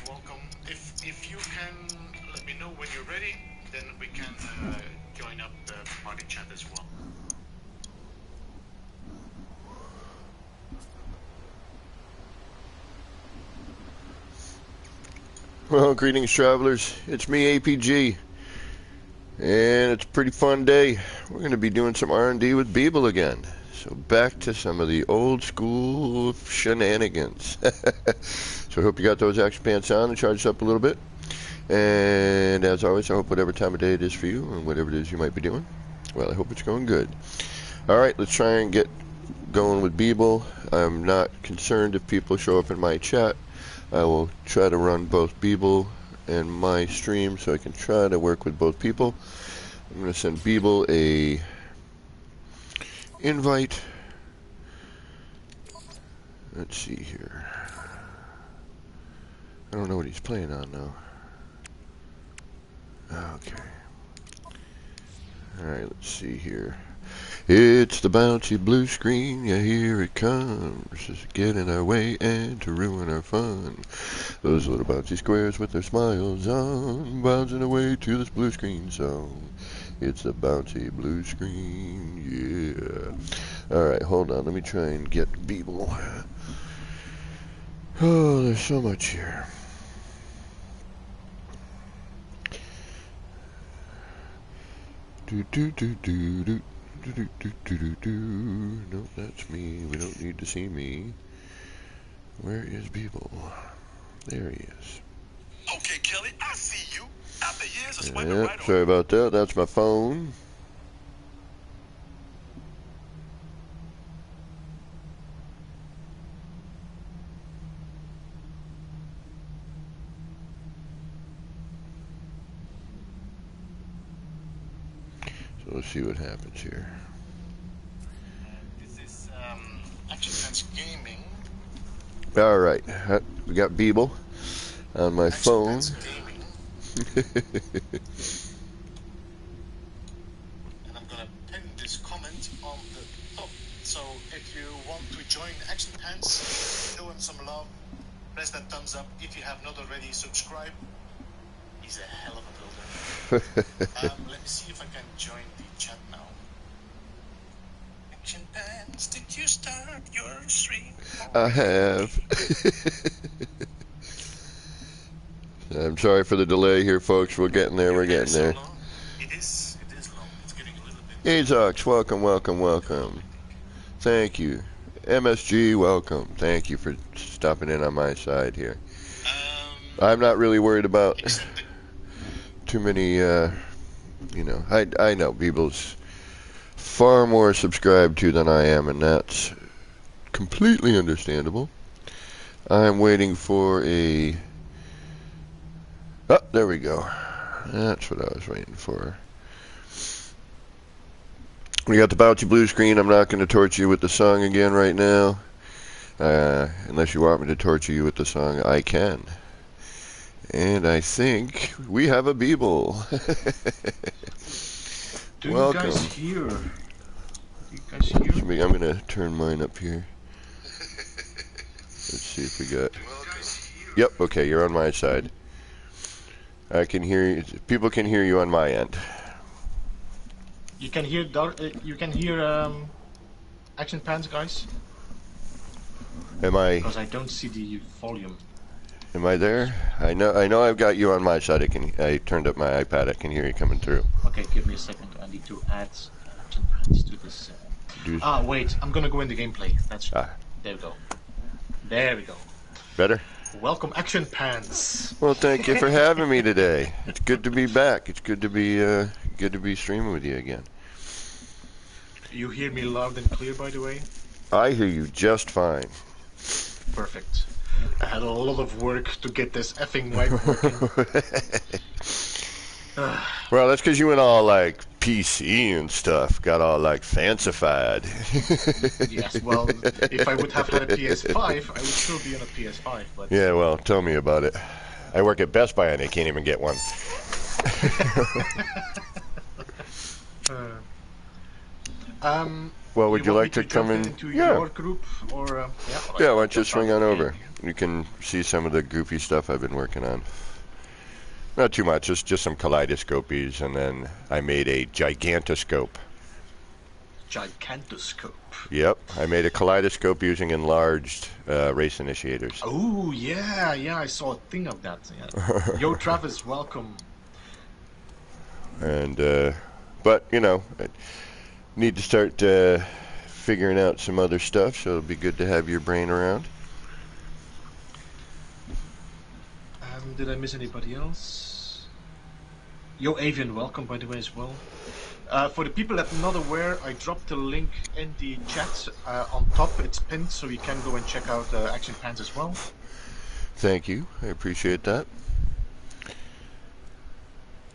welcome. If you can let me know when you're ready, then we can join up the party chat as well. Well, greetings, travelers. It's me, APG, and it's a pretty fun day. We're going to be doing some R&D with Beeble again. So back to some of the old school shenanigans. So I hope you got those action pants on and charged up a little bit. And as always, I hope whatever time of day it is for you and whatever it is you might be doing, well, I hope it's going good. All right, let's try and get going with Beeble. I'm not concerned if people show up in my chat. I will try to run both Beeble and my stream so I can try to work with both people. I'm going to send Beeble a invite. Let's see here. I don't know what he's playing on now. Okay. Alright, let's see here. It's the bouncy blue screen, yeah, here it comes. Just to get in our way and to ruin our fun. Those little bouncy squares with their smiles on, bouncing away to this blue screen song. It's the bouncy blue screen, yeah. Alright, hold on, let me try and get Beeble. Oh, there's so much here. Do do do do do. No, that's me. We don't need to see me. Where is Beeble? There he is. Okay, Kelly, I see you. After years of swiping right on. Sorry about that. That's my phone. So let's see what happens here. This is Action Pants Gaming. All right, we got Beeble on my phone. And I'm gonna pin this comment on the top. So if you want to join Action Pants, show him some love. Press that thumbs up. If you have not already, subscribe. He's a hell of a builder. Let me see if I can join the chat now. Action Pants, did you start your stream? I have. I'm sorry for the delay here, folks. We're getting there. We're getting there. It is long. It's getting a little bit. Hey, Zox, welcome, welcome, welcome. Thank you. MSG, welcome. Thank you for stopping in on my side here. I'm not really worried about too many, you know, I know Beeble's far more subscribed to than I am, and that's completely understandable. I'm waiting for a... Oh, there we go. That's what I was waiting for. We got the bouncy blue screen. I'm not going to torture you with the song again right now. Unless you want me to torture you with the song, I can. And I think we have a Beeble. Welcome. You guys hear? You guys hear? I'm going to turn mine up here. Let's see if we got... Yep, okay, you're on my side. I can hear you. People can hear you on my end. You can hear Action Pants, guys? Am I... Because I don't see the volume. Am I there? I know I've got you on my side. I turned up my iPad. I can hear you coming through. Okay, give me a second. I need to add Action Pants to this. Wait. I'm gonna go in the gameplay. There we go. There we go. Better? Welcome, Action Pants. Well, thank you for having me today. It's good to be back. It's good to be streaming with you again. You hear me loud and clear, by the way? I hear you just fine. Perfect. I had a lot of work to get this effing mic working. Well, that's because you went all like PC and stuff, got all like fancified. Yes, well, if I would have had a PS5, I would still be on a PS5. But yeah, well, tell me about it. I work at Best Buy and they can't even get one. Well, would you like to come into your group, or yeah, why don't you swing on over? you can see some of the goofy stuff I've been working on. Not too much, just some kaleidoscopies, and then I made a gigantoscope. Gigantoscope. Yep, I made a kaleidoscope using enlarged race initiators. Oh, yeah, I saw a thing of that. Yeah. Yo, Travis, welcome. And, but, you know, I need to start figuring out some other stuff, so it'll be good to have your brain around. Did I miss anybody else? Yo, Avian, welcome, by the way, as well. For the people that are not aware, I dropped the link in the chat on top. It's pinned, so you can go and check out Action Pants as well. Thank you. I appreciate that.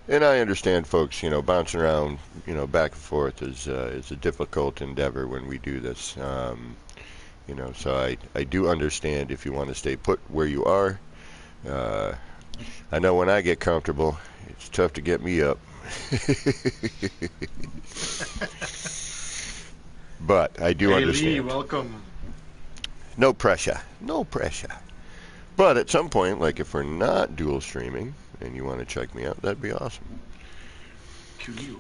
And I understand, folks, you know, bouncing around, you know, back and forth is a difficult endeavor when we do this. You know, so I do understand if you want to stay put where you are. I know when I get comfortable, it's tough to get me up. But I do understand. Lee, welcome. No pressure. No pressure. But at some point, like if we're not dual streaming and you want to check me out, that'd be awesome. Cool.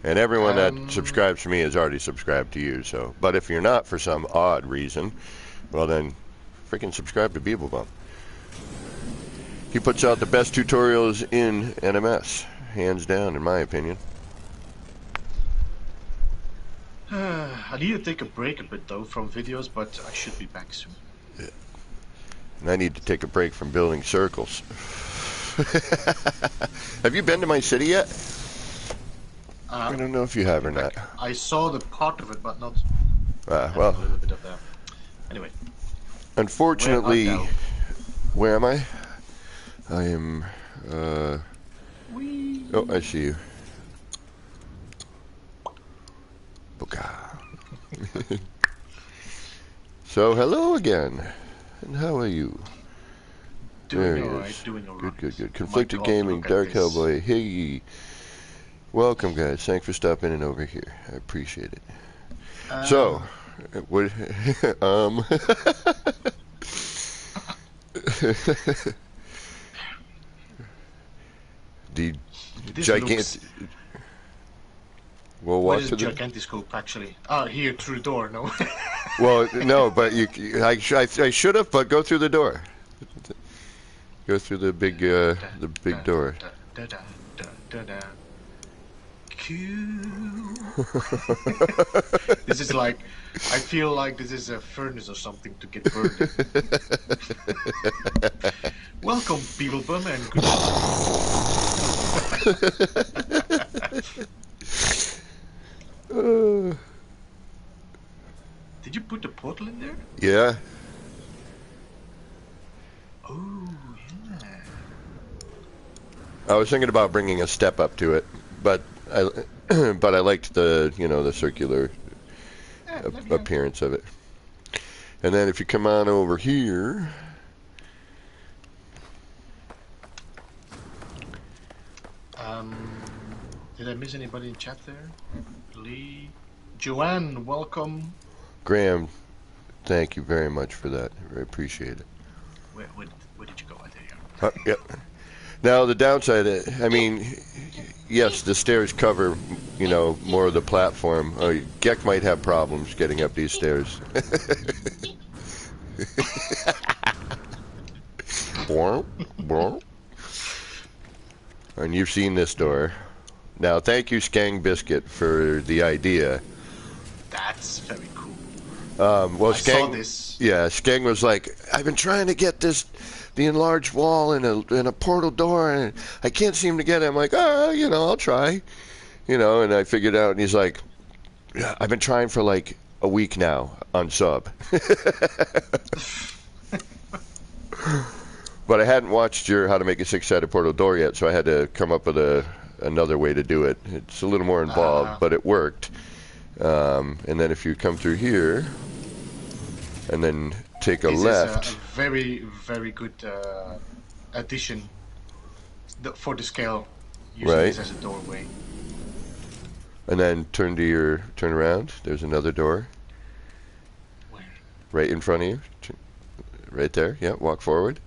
And everyone that subscribes to me has already subscribed to you. So, but if you're not for some odd reason, well then, freaking subscribe to Beeblbum. He puts out the best tutorials in NMS, hands down, in my opinion. I need to take a break a bit though from videos, but I should be back soon. Yeah. And I need to take a break from building circles. Have you been to my city yet? I don't know if you have or not. I saw the part of it, but not. Well, a little bit of that. Anyway. Unfortunately, where am I? I am. Oh, I see you. So, hello again. And how are you? Doing alright, doing alright. Good. Conflicted Gaming, Dark Hellboy. Hey. Welcome, guys. Thanks for stopping in over here. I appreciate it. So, what? The gigantic. Well, what is the gigantoscope actually? Oh, here through the door. No. Well, no, but I should have, but go through the door. Go through the big door. This is like, I feel like this is a furnace or something to get burned in. Welcome, Beeblbum, and good. Did you put the portal in there? Yeah. Oh, yeah. I was thinking about bringing a step up to it, but I liked the the circular appearance of it. And then if you come on over here, did I miss anybody in chat there? Lee, Joanne, welcome. Graham, thank you very much for that. I appreciate it. Where did you go? Right there. Yep. Now the downside, I mean, yes, the stairs cover, more of the platform. Gek might have problems getting up these stairs. And you've seen this door. Now, thank you, Skang Biscuit, for the idea. That's very cool. Well, I saw this. Yeah, Skang was like, I've been trying to get the enlarged wall and a portal door, and I can't seem to get it. I'm like, I'll try. And I figured out, and he's like, yeah, I've been trying for like a week now on sub. But I hadn't watched your How to Make a Six-Sided Portal Door yet, so I had to come up with another way to do it. It's a little more involved, but it worked. And then if you come through here, and then take a left. This is a very, very good addition for the scale. Using this as a doorway. And then turn around. There's another door. Where? Right in front of you. Right there. Yeah, walk forward.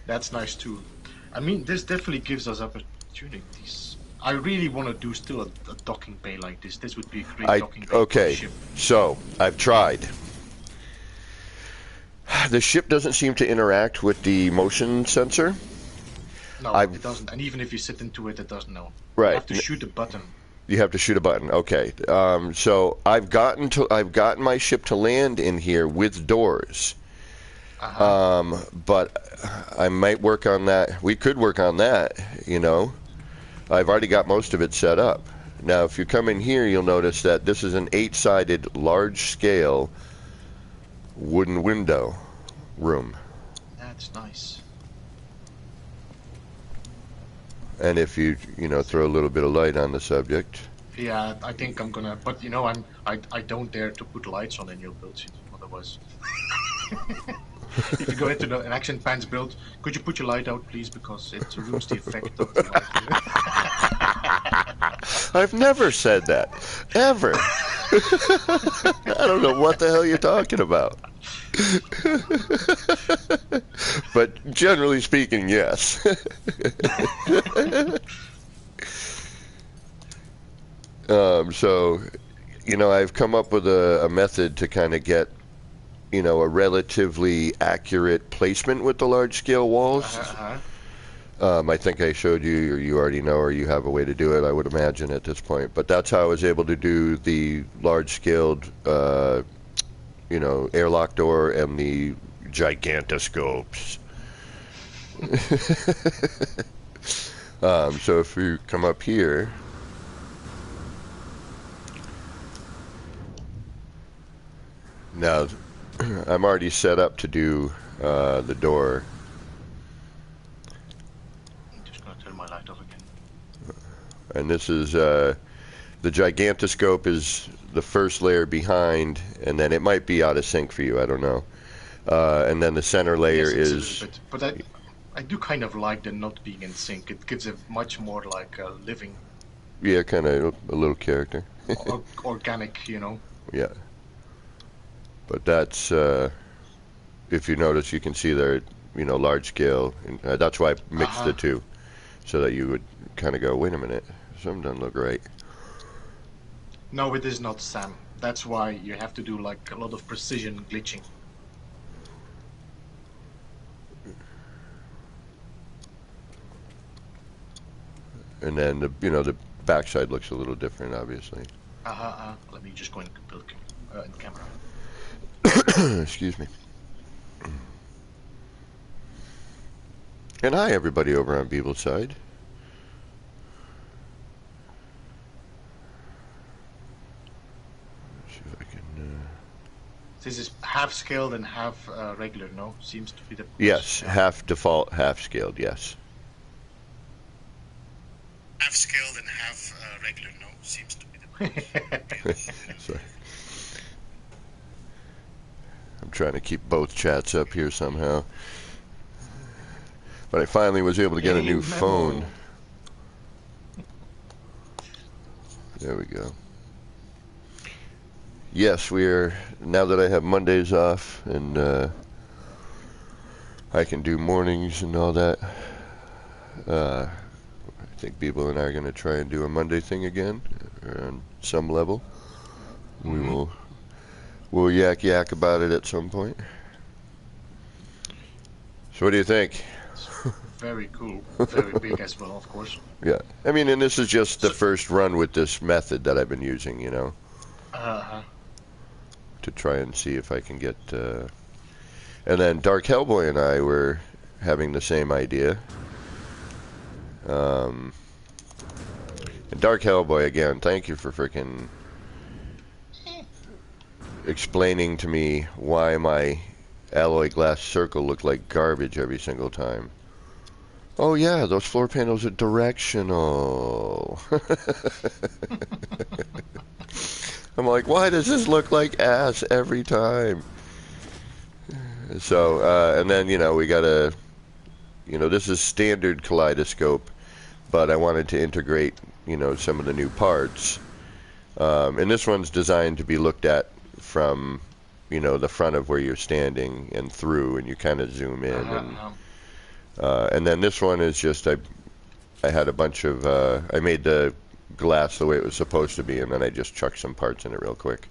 That's nice too. I mean, this definitely gives us opportunities. I really want to do still a docking bay like this. This would be a great docking bay for the Okay, ship. so I've tried. The ship doesn't seem to interact with the motion sensor. No, it doesn't. And even if you sit into it, it doesn't know. Right. You have to shoot a button. You have to shoot a button. Okay. So I've gotten my ship to land in here with doors. But I might work on that. We could work on that, you know. I've already got most of it set up. Now, if you come in here, you'll notice that this is an 8-sided, large-scale wooden window room. That's nice. And if you throw a little bit of light on the subject. Yeah, I think I'm gonna. But you know, I don't dare to put lights on in your builds, otherwise. If you go into an Action Pants build, could you put your light out, please, because it ruins the effect of the light. I've never said that, ever. I don't know what the hell you're talking about. But generally speaking, yes. So, I've come up with a method to kind of get, a relatively accurate placement with the large-scale walls. I think I showed you, or you already know, or you have a way to do it, I would imagine, at this point. But that's how I was able to do the large-scaled, airlock door and the gigantoscopes. So if you come up here, now I'm already set up to do the door. I'm just gonna turn my light off again. And this is the gigantoscope is the first layer behind, and then it might be out of sync for you, I don't know. And then the center layer Yes, is... But I do kind of like the not being in sync. It gives it much more like a living... Yeah, kind of a little character. Organic, you know. Yeah. But that's... if you notice, you can see there, large scale. That's why I mixed the two, so that you would kind of go, wait a minute, something doesn't look right. No, it is not, Sam. That's why you have to do like a lot of precision glitching. And then the backside looks a little different, obviously. Let me just go in build in camera. Excuse me. And hi, everybody over on Beeble's side. Let's see if I can... This is half scaled and half regular, no? Seems to be the... Yes, half default, half scaled, yes. Half scaled and half regular, no? Seems to be the... Sorry. I'm trying to keep both chats up here somehow. But I finally was able to get a new phone. There we go. Yes, now that I have Mondays off and I can do mornings and all that, I think Beeble and I are going to try and do a Monday thing again on some level. We'll yak about it at some point. So what do you think? Very cool. Very big as well, of course. Yeah. I mean, and this is just the first run with this method that I've been using, to try and see if I can get... And then Dark Hellboy and I were having the same idea. And Dark Hellboy, again, thank you for freaking explaining to me why my alloy glass circle looked like garbage every single time. Oh yeah, those floor panels are directional. I'm like, why does this look like ass every time? So, and then, we got this is standard kaleidoscope, but I wanted to integrate, some of the new parts. And this one's designed to be looked at from, the front of where you're standing and through, and you kind of zoom in. And then this one is just, I had a bunch of, I made the glass the way it was supposed to be, and then I just chucked some parts in it real quick.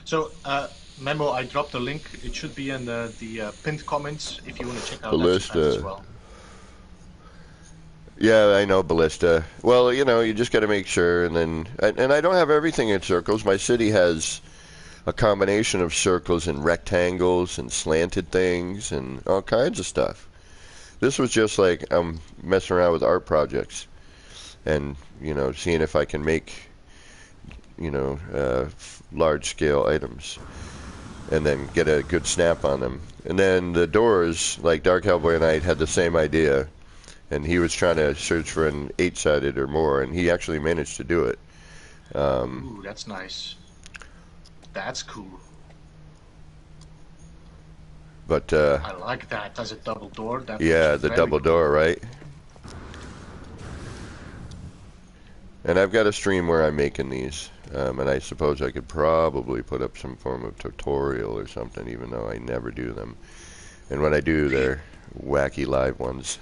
So, Memo, I dropped a link. It should be in the pinned comments if you want to check out Ballista. that as well. Yeah, I know Ballista. Well, you just got to make sure, and I don't have everything in circles. My city has a combination of circles and rectangles and slanted things and all kinds of stuff. This was just like I'm messing around with art projects and, seeing if I can make, large-scale items and then get a good snap on them. And then the doors, like Dark Hellboy and I had the same idea, and he was trying to search for an 8-sided or more, and he actually managed to do it. Ooh, that's nice. That's cool. But I like that as a double door. Yeah, the double door, right? And I've got a stream where I'm making these, and I suppose I could probably put up some form of tutorial or something, even though I never do them. And when I do, they're wacky live ones.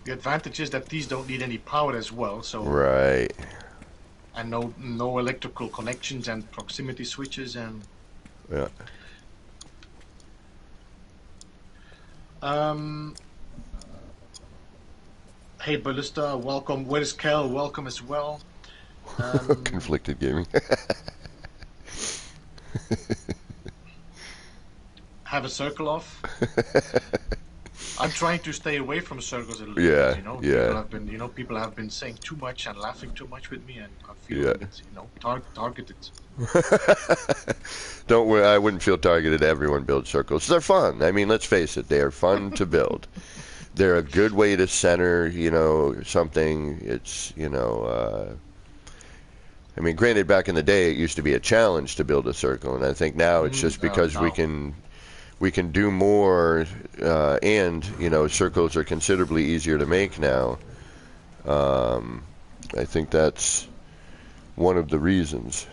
The advantage is that these don't need any power as well, so right. And no electrical connections and proximity switches and. Yeah. Hey Ballista, welcome. Where's Kel? Welcome as well. Conflicted gaming. Have a circle off. I'm trying to stay away from circles a little bit. People have been, people have been saying too much and laughing too much with me, and I feel it's, targeted. Don't worry, I wouldn't feel targeted. Everyone builds circles. They're fun. I mean, let's face it, they are fun to build. They're a good way to center, something. It's, I mean, granted, back in the day, it used to be a challenge to build a circle, and I think now it's just because we can do more, and circles are considerably easier to make now. I think that's one of the reasons.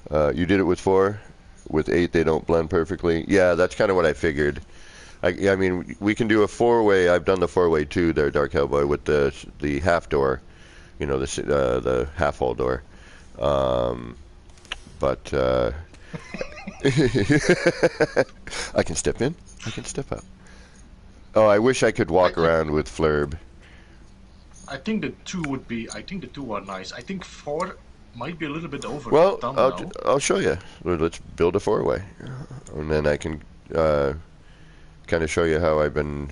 You did it with 4, with 8 they don't blend perfectly. Yeah, that's kind of what I figured. I mean, we can do a 4-way. I've done the 4-way too there, Dark Hellboy, with the half door, the half hole door. But I can step in. I can step out. Oh, I wish I could walk around with Flurb. I think the 2 would be. I think the 2 are nice. I think 4 might be a little bit over. Well, I'll show you. Let's build a 4-way, and then I can kind of show you how I've been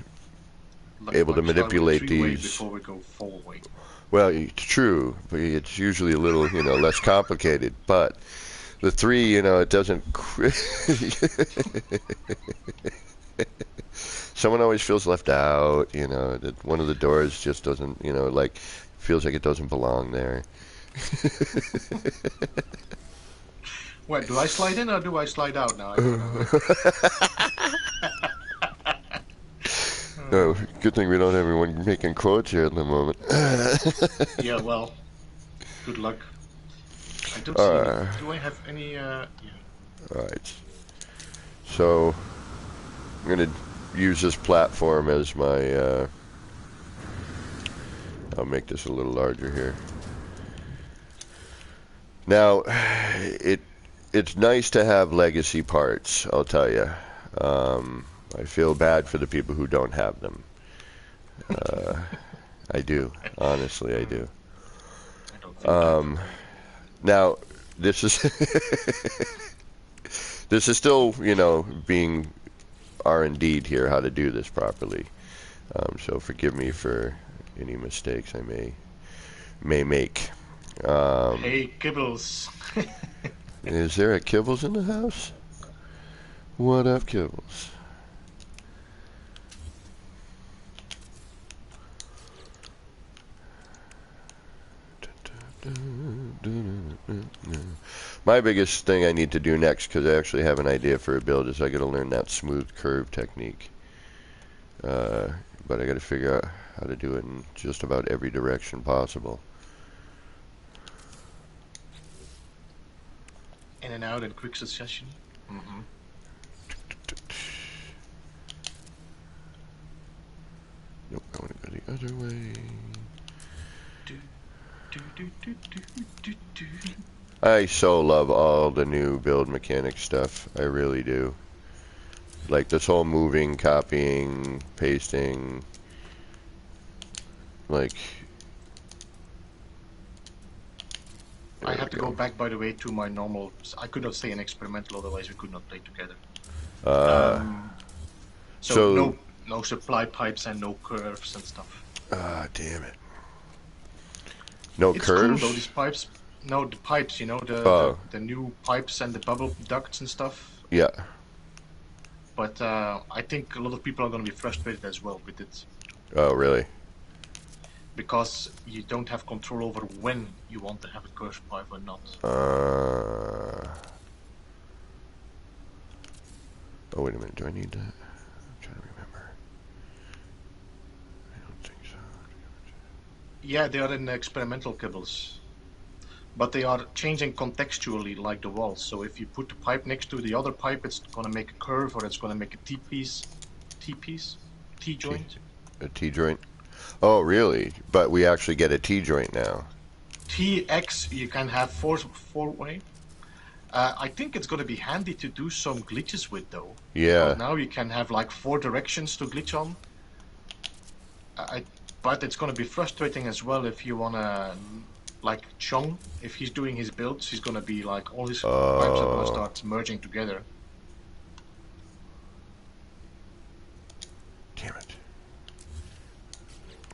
able to manipulate these. Before we go 4-way. Well, it's true, but it's usually a little, less complicated. But the 3, it doesn't. Someone always feels left out. That one of the doors just doesn't, feels like it doesn't belong there. What, do I slide in or do I slide out now? Oh, good thing we don't have everyone making quotes here at the moment. Yeah, well, good luck. I don't see. Do I have any? Yeah. All right. So I'm gonna use this platform as my. I'll make this a little larger here. Now, it's nice to have legacy parts. I'll tell you. I feel bad for the people who don't have them. I do. Honestly, I do. I don't think now, this is this is still, being R&D'd here, how to do this properly. So forgive me for any mistakes I may make. Hey, Kibbles. Is there a Kibbles in the house? What up, Kibbles? My biggest thing I need to do next, because I actually have an idea for a build, is I got to learn that smooth curve technique. But I got to figure out how to do it in just about every direction possible. In and out in quick succession. Mm-hmm. Nope, I want to go the other way. I so love all the new build mechanic stuff. I really do. Like this whole moving, copying, pasting. Like... I had to go back, by the way, to my normal... I could not stay in experimental, otherwise we could not play together. So no supply pipes and no curves and stuff. Ah, damn it. No it's curves? Cool though, these pipes. No, the pipes, you know, the new pipes and the bubble ducts and stuff. Yeah. But I think a lot of people are going to be frustrated as well with it. Oh, really? Because you don't have control over when you want to have a curved pipe or not. Oh, wait a minute. Do I need that? I'm trying to remember. I don't think so. Yeah, they are in experimental kibbles. But they are changing contextually like the walls. So if you put the pipe next to the other pipe, it's going to make a curve or it's going to make a T-joint. A T-joint? Oh, really? But we actually get a T-joint now. TX, you can have four-way. I think it's going to be handy to do some glitches with, though. Yeah. Because now you can have like 4 directions to glitch on. But it's going to be frustrating as well if you want to... Like Chong, if he's doing his builds, he's gonna be like all his pipes are gonna start merging together. Damn it.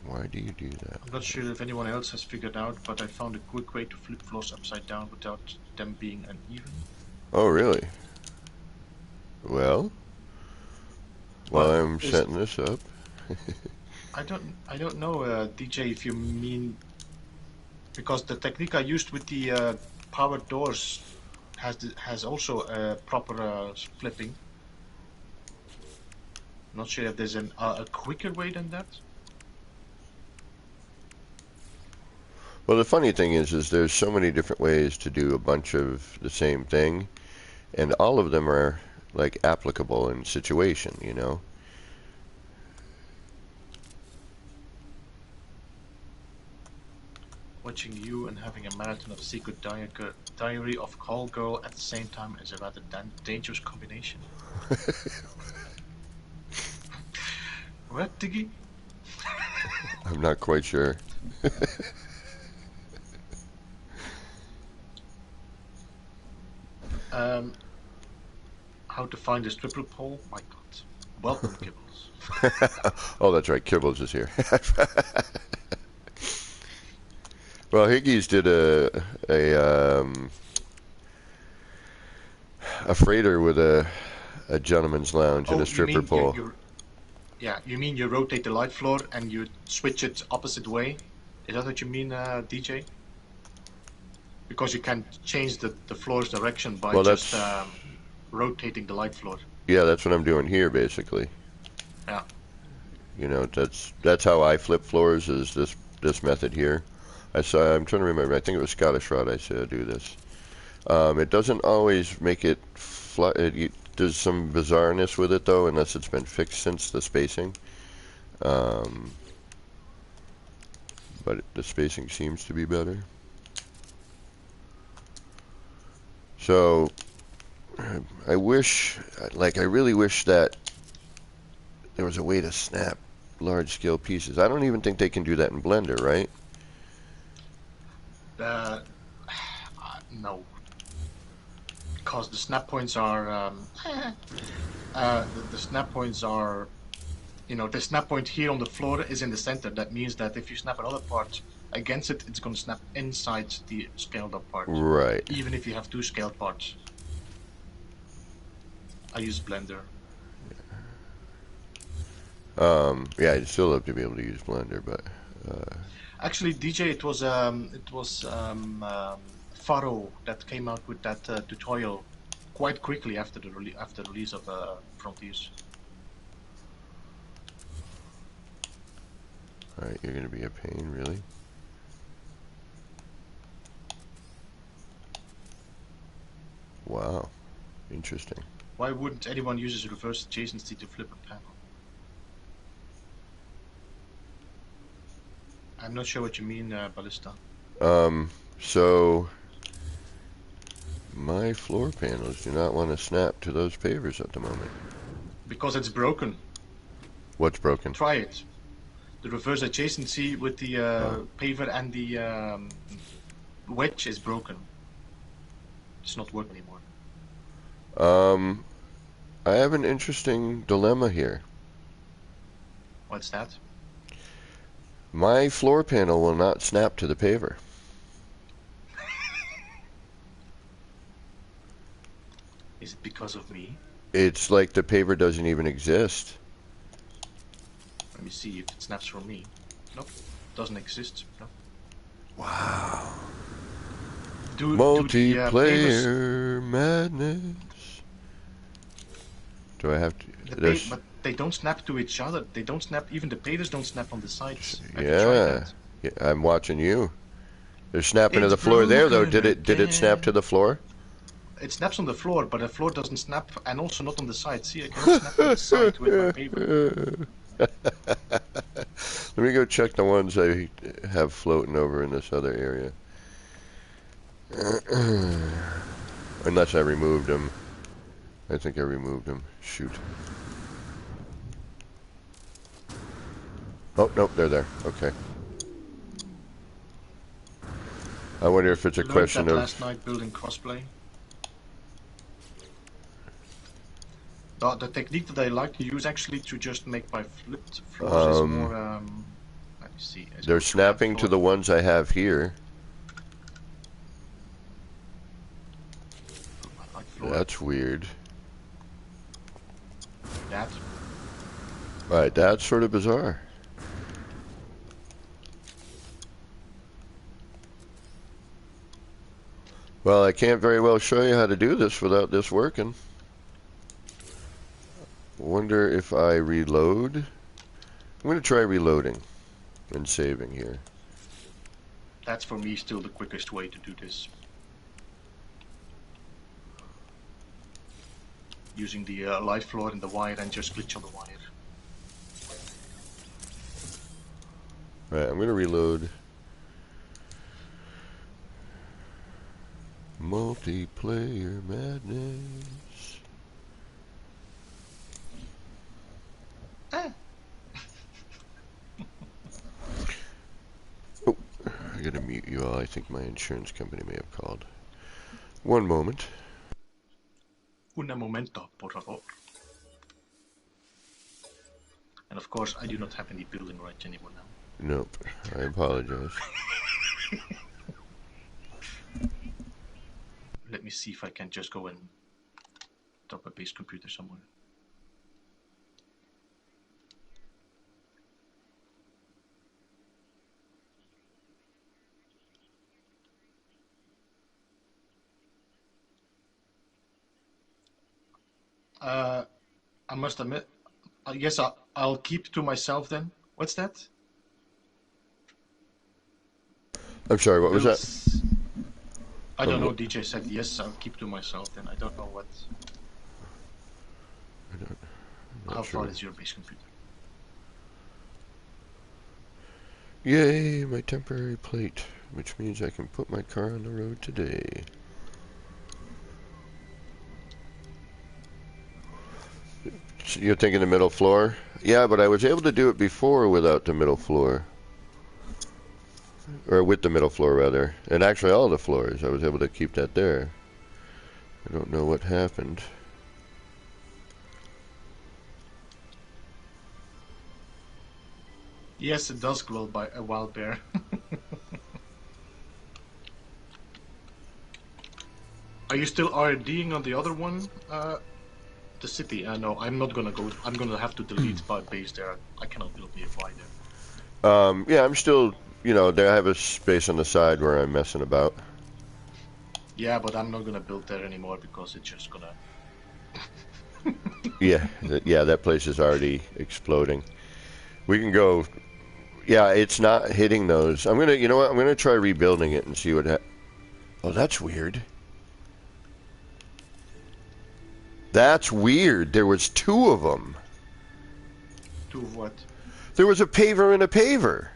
Why do you do that? I'm not sure if anyone else has figured out, but I found a quick way to flip floors upside down without them being uneven. Oh, really? Well, while I'm setting this up. I don't know, DJ, if you mean... Because the technique I used with the powered doors has also a proper flipping. Not sure if there's a quicker way than that. Well, the funny thing is there's so many different ways to do a bunch of the same thing, and all of them are like applicable in situation, you know. Watching you and having a marathon of Secret Diary of Call Girl at the same time is a rather dangerous combination. What, Diggy? I'm not quite sure. How to find this triple pole? My God. Welcome, Kibbles. Oh, that's right. Kibbles is here. Well, Higgy's did a freighter with a gentleman's lounge and a stripper pole. Yeah, you mean you rotate the light floor and you switch it opposite way? Is that what you mean, DJ? Because you can change the floor's direction by just rotating the light floor. Yeah, that's what I'm doing here, basically. Yeah. You know, that's how I flip floors, is this method here. I'm trying to remember. I think it was Scottish Rod I said do this. It doesn't always make it flat. There's some bizarreness with it though, unless it's been fixed since the spacing. But the spacing seems to be better. So I really wish that there was a way to snap large-scale pieces. I don't even think they can do that in Blender, right? No, because the snap points are the snap points are, you know, the snap point here on the floor is in the center. That means that if you snap another part against it, it's going to snap inside the scaled up part. Right. Even if you have 2 scaled parts. I use Blender. Yeah, I'd still love to be able to use Blender, but actually, DJ, it was Faro that came out with that tutorial quite quickly after the release of Frontiers. Alright, you're gonna be a pain, really? Wow. Interesting. Why wouldn't anyone use a reverse adjacency to flip a panel? I'm not sure what you mean, Ballista. So my floor panels do not want to snap to those pavers at the moment. Because it's broken. What's broken? Try it. The reverse adjacency with the paver and the wedge is broken. It's not working anymore. I have an interesting dilemma here. What's that? My floor panel will not snap to the paver. Is it because of me? It's like the paver doesn't even exist. Let me see if it snaps for me. Nope, doesn't exist. No. Wow. Multiplayer madness. Do I have to? But they don't snap to each other. They don't snap. Even the pavers don't snap on the sides. Yeah, I'm watching you. They're snapping to the floor there, though. Did it snap to the floor? It snaps on the floor, but the floor doesn't snap, and also not on the side. See, I cannot snap on the side with my paver. Let me go check the ones I have floating over in this other area. Unless I removed them. I think I removed them. Shoot. Oh, nope, they're there. Okay. I wonder if it's a question of... last night building crossplay. The technique that I like to use actually to just make my flipped floors is more... let me see. They're snapping to the ones I have here. That's weird. That. Right, that's sort of bizarre. Well, I can't very well show you how to do this without this working. Wonder if I reload. I'm going to try reloading and saving here. That's for me still the quickest way to do this. Using the live floor and the wire and just glitch on the wire. Right, I'm going to reload. Multiplayer madness. Oh, I gotta mute you all. I think my insurance company may have called. One moment. Un momento, por favor. And of course, I do not have any building rights anymore now. Nope, I apologize. Let me see if I can just go and top a base computer somewhere. I must admit, yes, I'll keep to myself then. What's that? I'm sorry, what was that? I don't know, DJ said yes, I'll keep to myself then. I don't know what... How far is your base computer? Yay, my temporary plate, which means I can put my car on the road today. So you're thinking the middle floor? Yeah, but I was able to do it before without the middle floor. Or with the middle floor, rather. And actually all the floors, I was able to keep that there. I don't know what happened. Yes, it does glow by a wild bear. Are you still RDing on the other one? The city? No, I'm not gonna go. I'm gonna have to delete my base there. I cannot build nearby there. Yeah, I'm still, you know, I have a space on the side where I'm messing about. Yeah, but I'm not gonna build there anymore because it's just gonna. Yeah, yeah, that place is already exploding. We can go. Yeah, it's not hitting those. I'm gonna, you know what? I'm gonna try rebuilding it and see what. Oh, that's weird. That's weird. There was two of them. To what? There was a paver and a paver.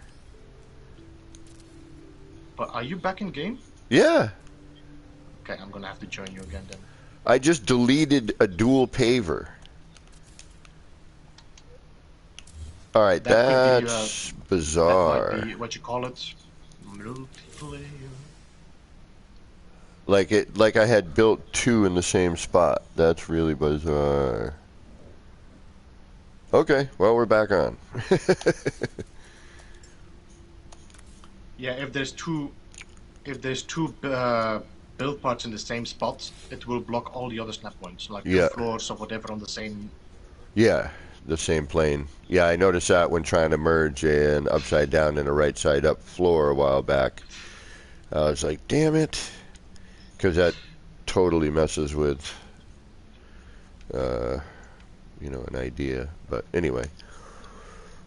But are you back in game? Yeah. Okay, I'm gonna have to join you again then. I just deleted a dual paver. All right, That could be, that's that bizarre. might be what you call it, multiplayer. Like I had built two in the same spot. That's really bizarre. Okay, well we're back on. Yeah, if there's two build parts in the same spot, it will block all the other snap points, like Yeah. two floors or whatever on the same. Yeah, the same plane. Yeah, I noticed that when trying to merge an upside down and a right side up floor a while back. I was like, damn it, because that totally messes with, you know, an idea. But anyway,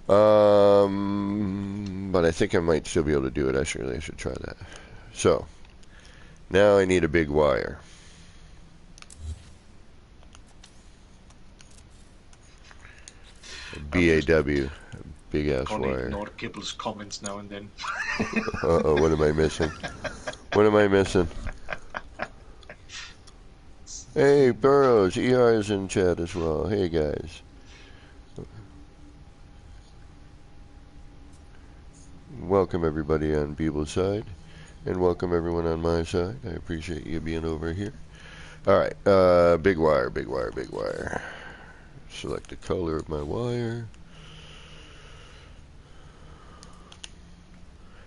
but I think I might still be able to do it. Actually, I should try that. So now I need a big wire. BAW, big ass Gonna wire. ignore Kibble's comments now and then. Uh-oh, what am I missing? What am I missing? Hey, Burrows, ER is in chat as well. Hey, guys. Welcome, everybody on Beeble's side, and welcome everyone on my side. I appreciate you being over here. All right, big wire, big wire, big wire. Select the color of my wire.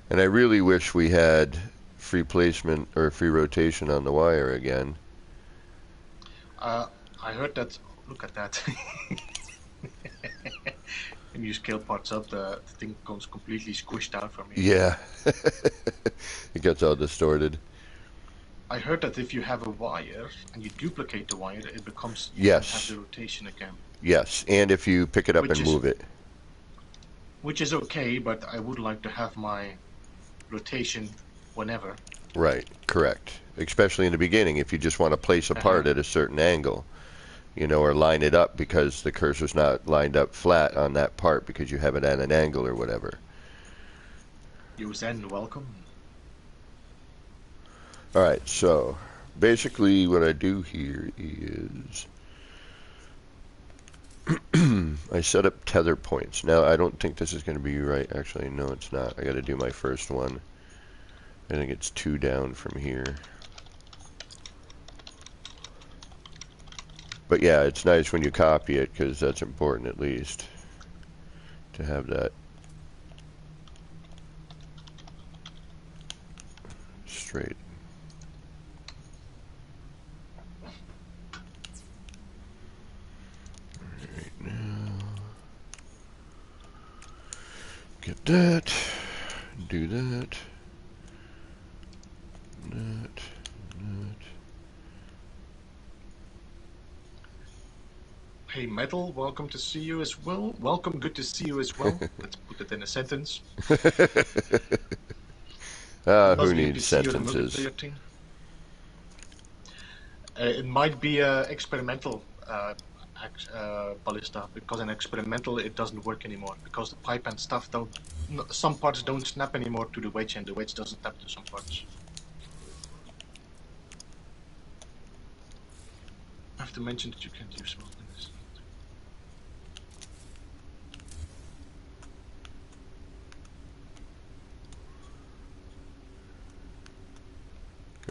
And I really wish we had free placement or free rotation on the wire again. I heard that. Look at that. When you scale parts up, the thing comes completely squished out from you. Yeah. It gets all distorted. I heard that if you have a wire and you duplicate the wire, it becomes you Yes. don't have the rotation again. Yes, and if you pick it up and move it. Which is okay, but I would like to have my rotation whenever. Right, correct. Especially in the beginning, if you just want to place a part at a certain angle, you know, or line it up because the cursor's not lined up flat on that part because you have it at an angle or whatever. You Zen, welcome. Alright, so basically what I do here is I set up tether points. Now I don't think this is going to be right. Actually, no, it's not. I got to do my first one. I think it's 2 down from here. But yeah, it's nice when you copy it because that's important at least to have that straight. Right now, get that, do that, that. Hey Metal, welcome to see you as well. Welcome, good to see you as well. Let's put it in a sentence. Who needs sentences? It might be experimental ballista, because in experimental it doesn't work anymore because the pipe and stuff don't. Some parts don't snap anymore to the wedge, and the wedge doesn't snap to some parts. I have to mention that you can't use small things.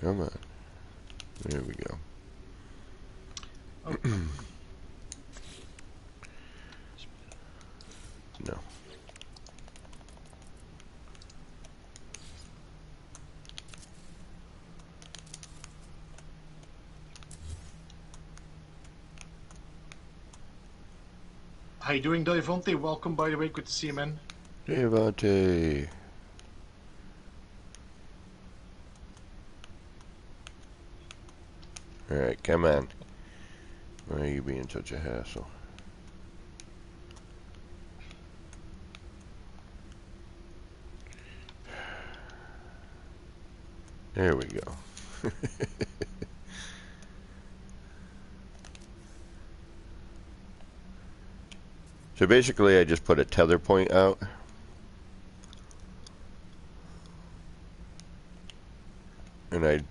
Come on. There we go. Oh. No. How you doing, Devontae? Welcome, by the way. Good to see you, man. Devontae. Alright, come on. Why are you being such a hassle? There we go. So basically I just put a tether point out. And I,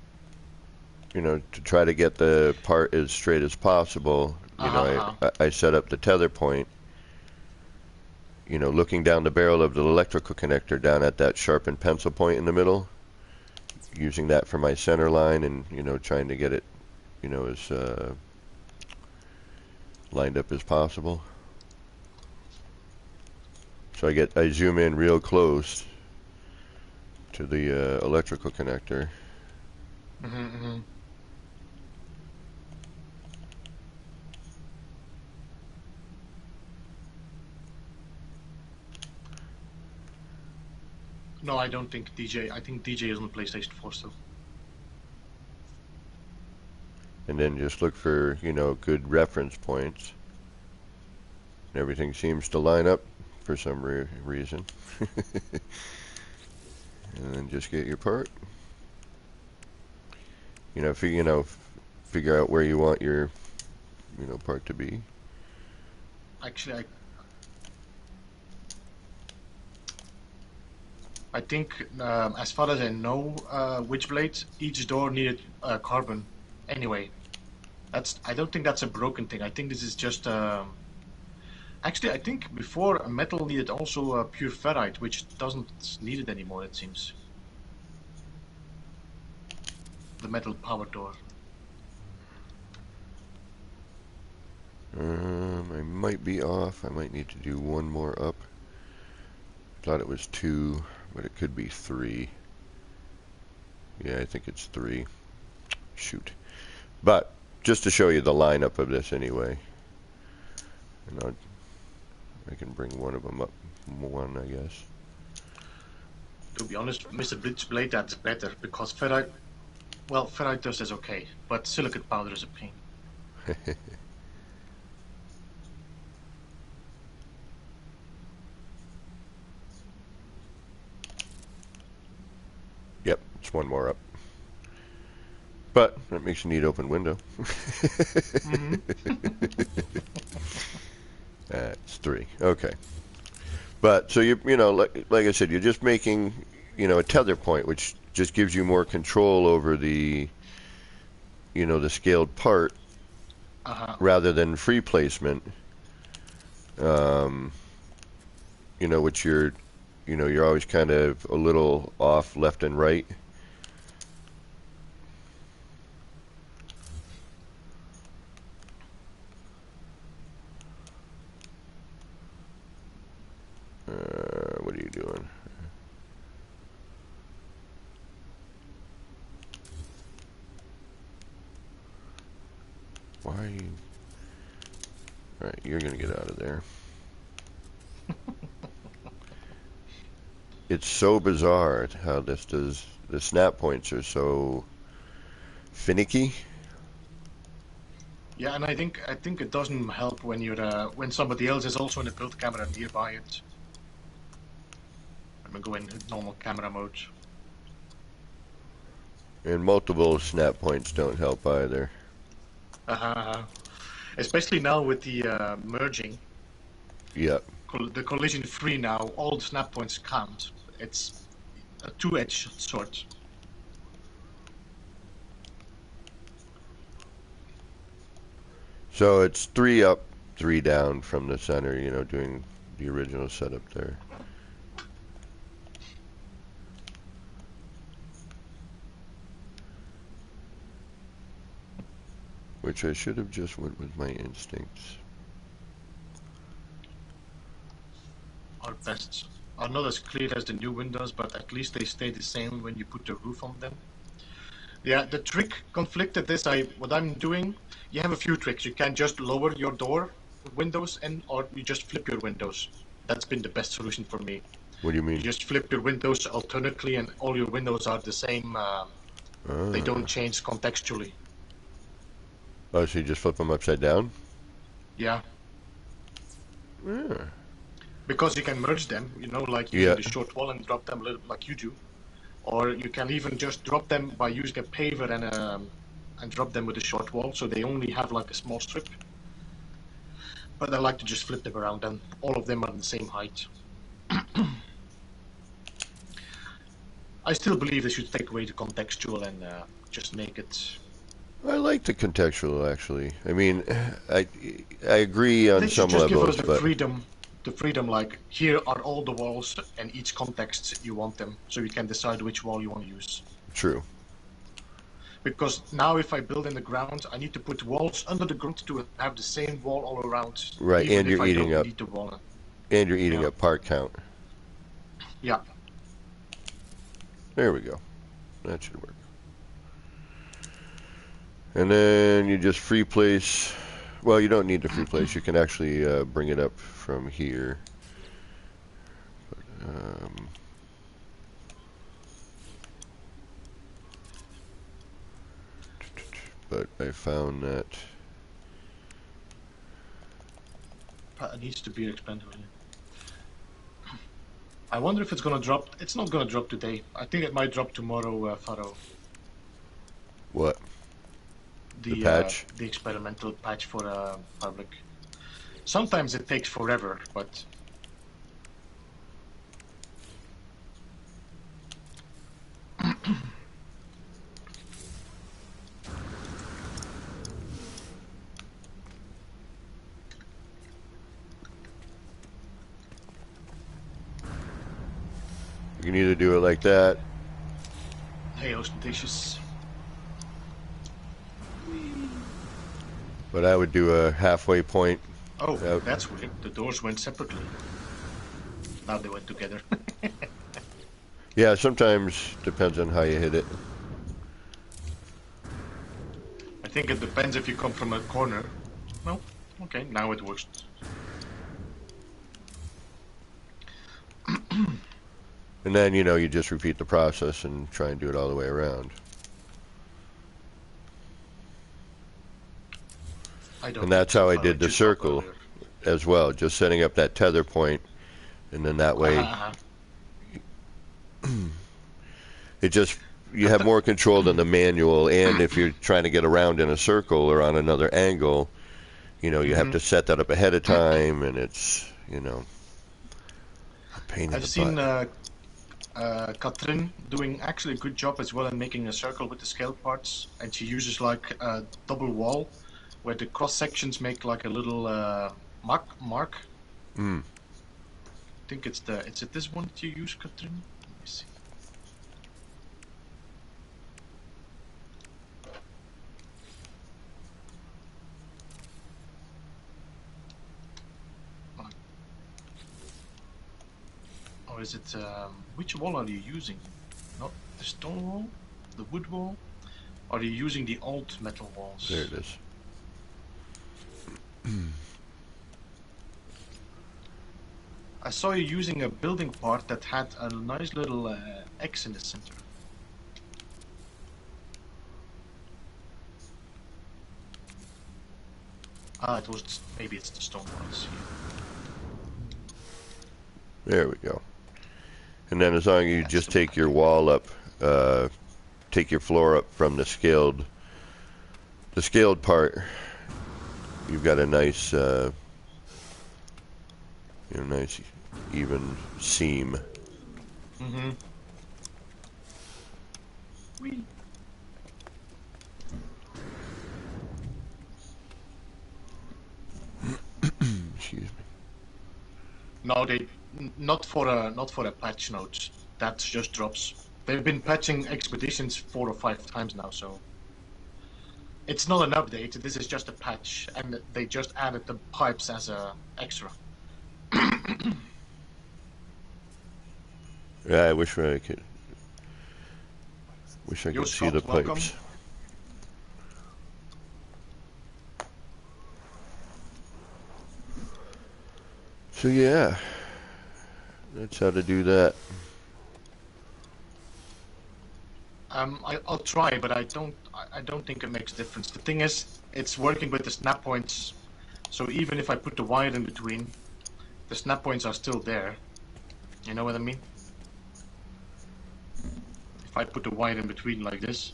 to try to get the part as straight as possible, I set up the tether point, looking down the barrel of the electrical connector down at that sharpened pencil point in the middle, using that for my center line and, trying to get it, as lined up as possible. So I zoom in real close to the electrical connector. No, I don't think DJ. I think DJ is on PlayStation 4 still. And then just look for, good reference points. And everything seems to line up for some reason. And then just get your part. Figure out where you want your, part to be. Actually, I think, as far as I know, Witchblade, each door needed carbon. Anyway, I don't think that's a broken thing. I think this is just. Actually, I think before metal needed also pure ferrite, which doesn't need it anymore. It seems. The metal power door. I might be off. I might need to do one more up. Thought it was 2, but it could be 3. Yeah, I think it's 3. Shoot. But just to show you the lineup of this anyway. And I can bring one of them up. One, I guess. To be honest, Mr. Witchblade, that's better because ferrite. Well, ferrite dust is okay, but silicate powder is a pain. Yep, it's one more up. But that makes a neat open window. It's 3. Okay. But so like I said, you're just making a tether point, which just gives you more control over the the scaled part rather than free placement. Which you're always kind of a little off left and right. What are you doing? Why are you... Alright, you're gonna get out of there. It's so bizarre how this does... The snap points are so... finicky. Yeah, and I think it doesn't help when you're when somebody else is also in a build camera nearby it. I'm gonna go in normal camera mode. And multiple snap points don't help either. Especially now with the merging. Yep. The collision free now, all the snap points count. It's a two-edged sword. So it's 3 up, 3 down from the center, doing the original setup there. Which I should have just went with my instincts. Our bests are not as clear as the new windows, but at least they stay the same when you put the roof on them. Yeah, the trick conflicted this. What I'm doing, you have a few tricks. You can just lower your door windows or you just flip your windows. That's been the best solution for me. What do you mean? You just flip your windows alternately and all your windows are the same. They don't change contextually. Oh, so you just flip them upside down? Yeah, Yeah. because you can merge them, you know, like using Yeah. the short wall and drop them a little like you do. Or you can even just drop them by using a paver and drop them with a short wall, so they only have like a small strip. But I like to just flip them around, and all of them are the same height. I still believe they should take away the contextual and just make it. I like the contextual, actually. I mean, I I agree on They should some just give us levels, the but freedom. Like here are all the walls and each context you want them, so you can decide which wall you want to use. true. Because now, if I build in the ground, I need to put walls under the ground to have the same wall all around, Right, even and if you're I eating don't up, need the wall. and you're eating Yeah, up part count. yeah. There we go. That should work. And then you just free place. Well, you don't need to free place. You can actually bring it up from here. Um, but I found that. It needs to be expanded. I wonder if it's gonna drop. It's not gonna drop today. I think it might drop tomorrow, Faro. What? The patch? The experimental patch for public. Sometimes it takes forever, but You can either do it like that. hey, ostentatious. But I would do a halfway point. Oh, Yep. that's weird. The doors went separately. Now they went together. Yeah, sometimes depends on how you hit it. I think it depends if you come from a corner. No? Okay, now it works. And then, you know, you just repeat the process and try and do it all the way around. I don't And that's how I follow did the you circle earlier. as well, just setting up that tether point, and then that way it just, you have more control than the manual. And if you're trying to get around in a circle or on another angle, you know, you have to set that up ahead of time, and it's, you know, a pain in I've the seen butt. Katrin doing actually a good job as well in making a circle with the scale parts, and she uses like a double wall where the cross sections make like a little mark. Mm. I think it's it this one that you use, Katrin? Let me see. Or is it which wall are you using? Not the stone wall, the wood wall? Are you using the old metal walls? There it is. I saw you using a building part that had a nice little X in the center. Ah, it was maybe it's the stone ones. There we go. And then as long as you just take your wall up, take your floor up from the scaled part, you've got a nice, nice even seam. Mm-hmm. Whee. Excuse me. No, they not for a patch note. That just drops. They've been patching expeditions 4 or 5 times now, so it's not an update. This is just a patch, and they just added the pipes as a extra. Yeah, I wish I could. Wish I Yo, could see the Scott, welcome. pipes. So yeah, that's how to do that. I'll try, but I I don't think it makes a difference. The thing is, it's working with the snap points. So even if I put the wire in between, the snap points are still there. You know what I mean? If I put the wire in between like this,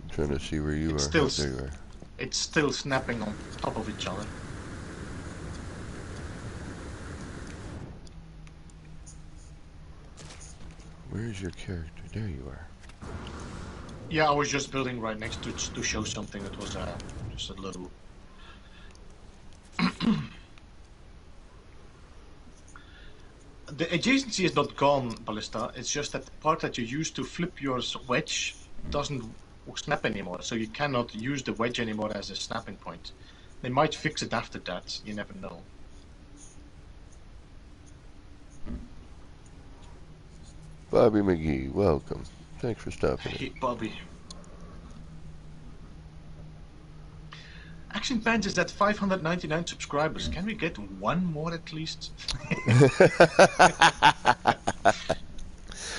I'm trying to see where you it's are. still Oh, there you are. it's still snapping on top of each other. Where's your character? There you are. Yeah, I was just building right next to show something. It was just a little. The adjacency is not gone, Ballista. It's just that the part that you use to flip your wedge doesn't snap anymore, so you cannot use the wedge anymore as a snapping point. They might fix it after that. You never know. Bobby McGee, welcome. Thanks for stopping in. Hey, Bobby. Action Pants is at 599 subscribers. Can we get one more at least?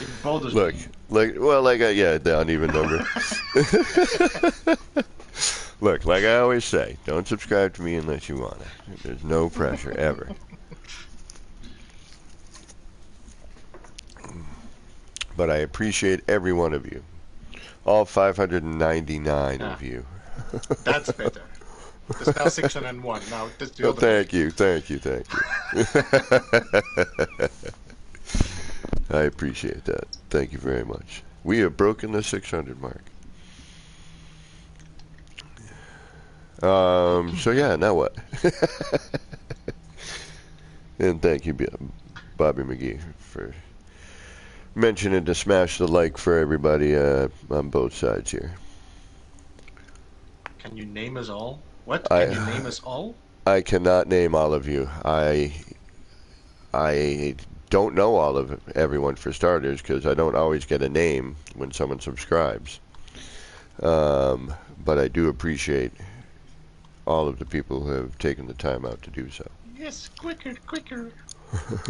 It bothers Look, me. yeah, down even number. Look, like I always say, don't subscribe to me unless you want it. There's no pressure, ever. But I appreciate every one of you. All 599 of you. That's better. It's now 601. Now that's the Oh, other thank way. you. I appreciate that. Thank you very much. We have broken the 600 mark. So yeah, now what? And thank you, Bobby McGee, for mentioning to smash the like for everybody on both sides here. Can you name us all? What? Can you name us all? I cannot name all of you. I don't know all of everyone for starters because I don't always get a name when someone subscribes. But I do appreciate all of the people who have taken the time out to do so. Yes, quicker.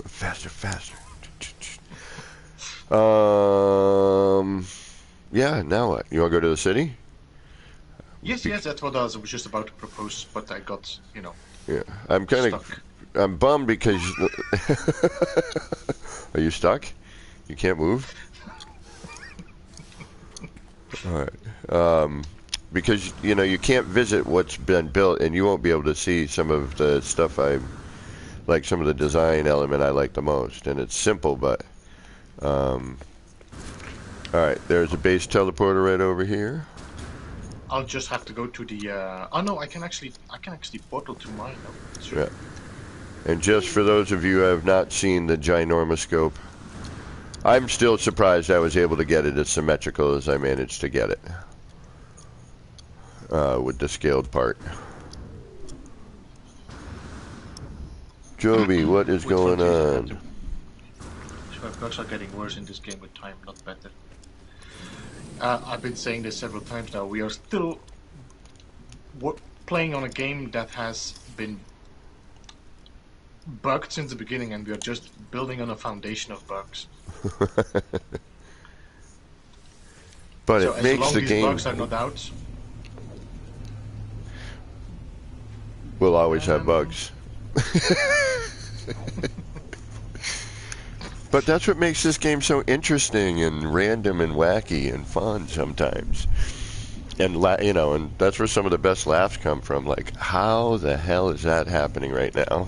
Faster. Yeah, now what? You want to go to the city? Yes, that's what I was just about to propose, but I got, Yeah, I'm kind stuck. of... I'm bummed because... Are you stuck? You can't move? Alright. Because, you can't visit what's been built, and you won't be able to see some of the stuff like some of the design element I like the most. And it's simple, but... Alright, there's a base teleporter right over here. I'll just have to go to the. Oh no, I can actually portal to mine. No, sure. Yeah. And just for those of you who have not seen the ginormous scope, I'm still surprised I was able to get it as symmetrical as I managed to get it with the scaled part. Joby, what is going on? Bugs are getting worse in this game with time, not better. I've been saying this several times now. We are still playing on a game that has been bugged since the beginning, and we are just building on a foundation of bugs. But so it makes the game... as long as bugs are not out, we'll always have bugs. But that's what makes this game so interesting and random and wacky and fun sometimes. And and that's where some of the best laughs come from. Like, how the hell is that happening right now?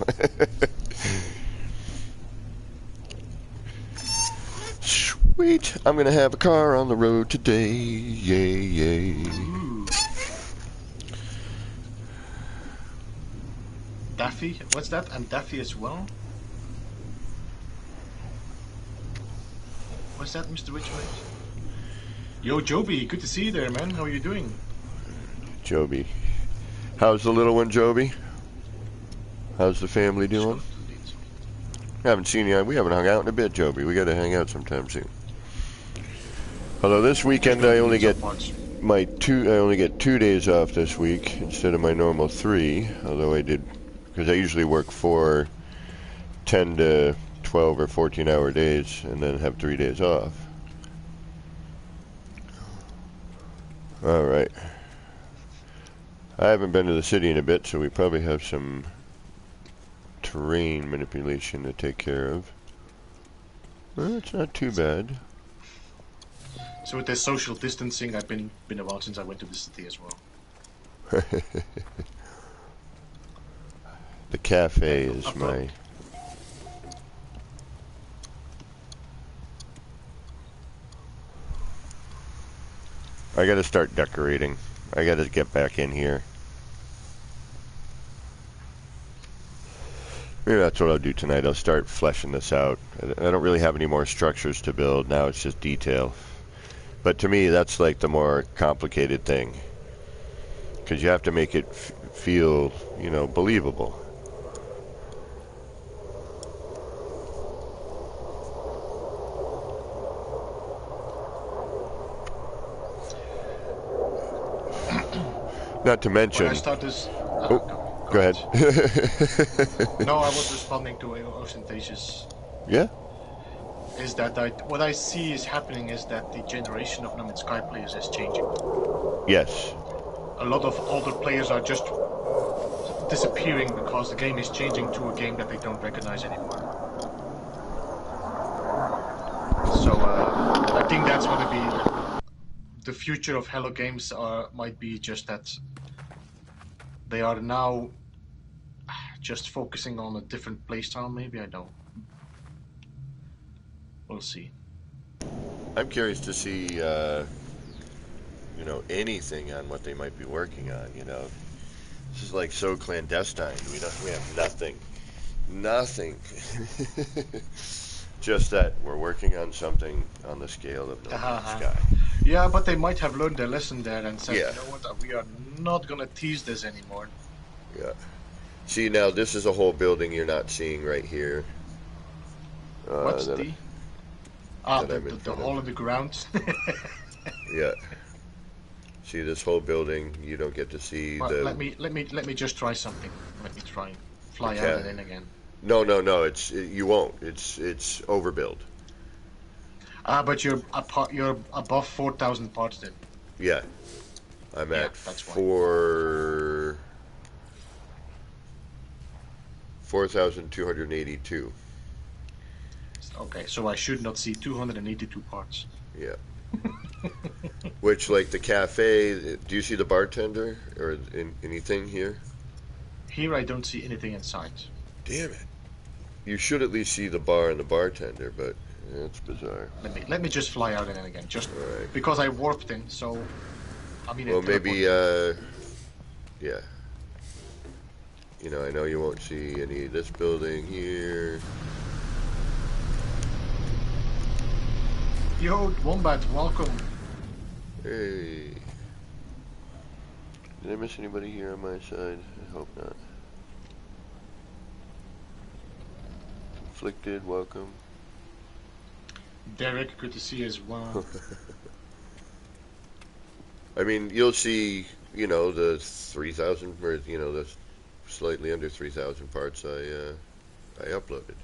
Sweet, I'm gonna have a car on the road today. Yay. Ooh. Daffy, what's that? And Daffy as well. What's that, Mr. Witchmate? Yo, Joby, good to see you there, man. How are you doing? Joby. How's the little one, Joby? How's the family doing? Haven't seen you. We haven't hung out in a bit, Joby. We got to hang out sometime soon. Although this weekend I only get I only get 2 days off this week instead of my normal 3. Although I did, because I usually work 4 10 to 12 or 14-hour days and then have 3 days off. Alright. I haven't been to the city in a bit, so we probably have some terrain manipulation to take care of. Well, it's not too bad. So with the social distancing, I've been a while since I went to the city as well. The cafe is my... I gotta start decorating. I gotta get back in here. Maybe that's what I'll do tonight. I'll start fleshing this out. I don't really have any more structures to build. Now it's just detail. But to me, that's like the more complicated thing. Because you have to make it feel, you know, believable. Not to mention... When I start this... go ahead. No, I was responding to Ostentatious. Yeah? Is that what I see is happening is that the generation of No Man's Sky players is changing. Yes. A lot of older players are just disappearing because the game is changing to a game that they don't recognize anymore. So I think that's going to be the future of Hello Games. Might be just that they are now just focusing on a different playstyle. Maybe, I don't. We'll see. I'm curious to see, you know, anything on what they might be working on. You know, this is like so clandestine. We have nothing. Just that we're working on something on the scale of No Man's Sky. Yeah, but they might have learned their lesson there and said, Yeah. you know what, we are not gonna tease this anymore. Yeah. See, now this is a whole building you're not seeing right here. What's that the hole in the ground? Yeah. See this whole building, you don't get to see Well, the... let me just try something. Let me try and fly out and in again. No, you won't. It's overbuild. But you're above 4,000 parts then. Yeah. I'm at that's 4,282. Okay, so I should not see 282 parts. Yeah. Which, like the cafe, do you see the bartender or anything here? Here I don't see anything inside. Damn it. You should at least see the bar and the bartender, but it's bizarre. Let me just fly out and in again, just right. Because I warped in, so I mean. Well, maybe yeah. You know, I know you won't see any of this building here. Yo, Wombat, welcome. Hey. Did I miss anybody here on my side? I hope not. Conflicted, welcome. Derek, good to see you as well. I mean, you'll see, you know, the 3,000, or, you know, the slightly under 3,000 parts I uploaded.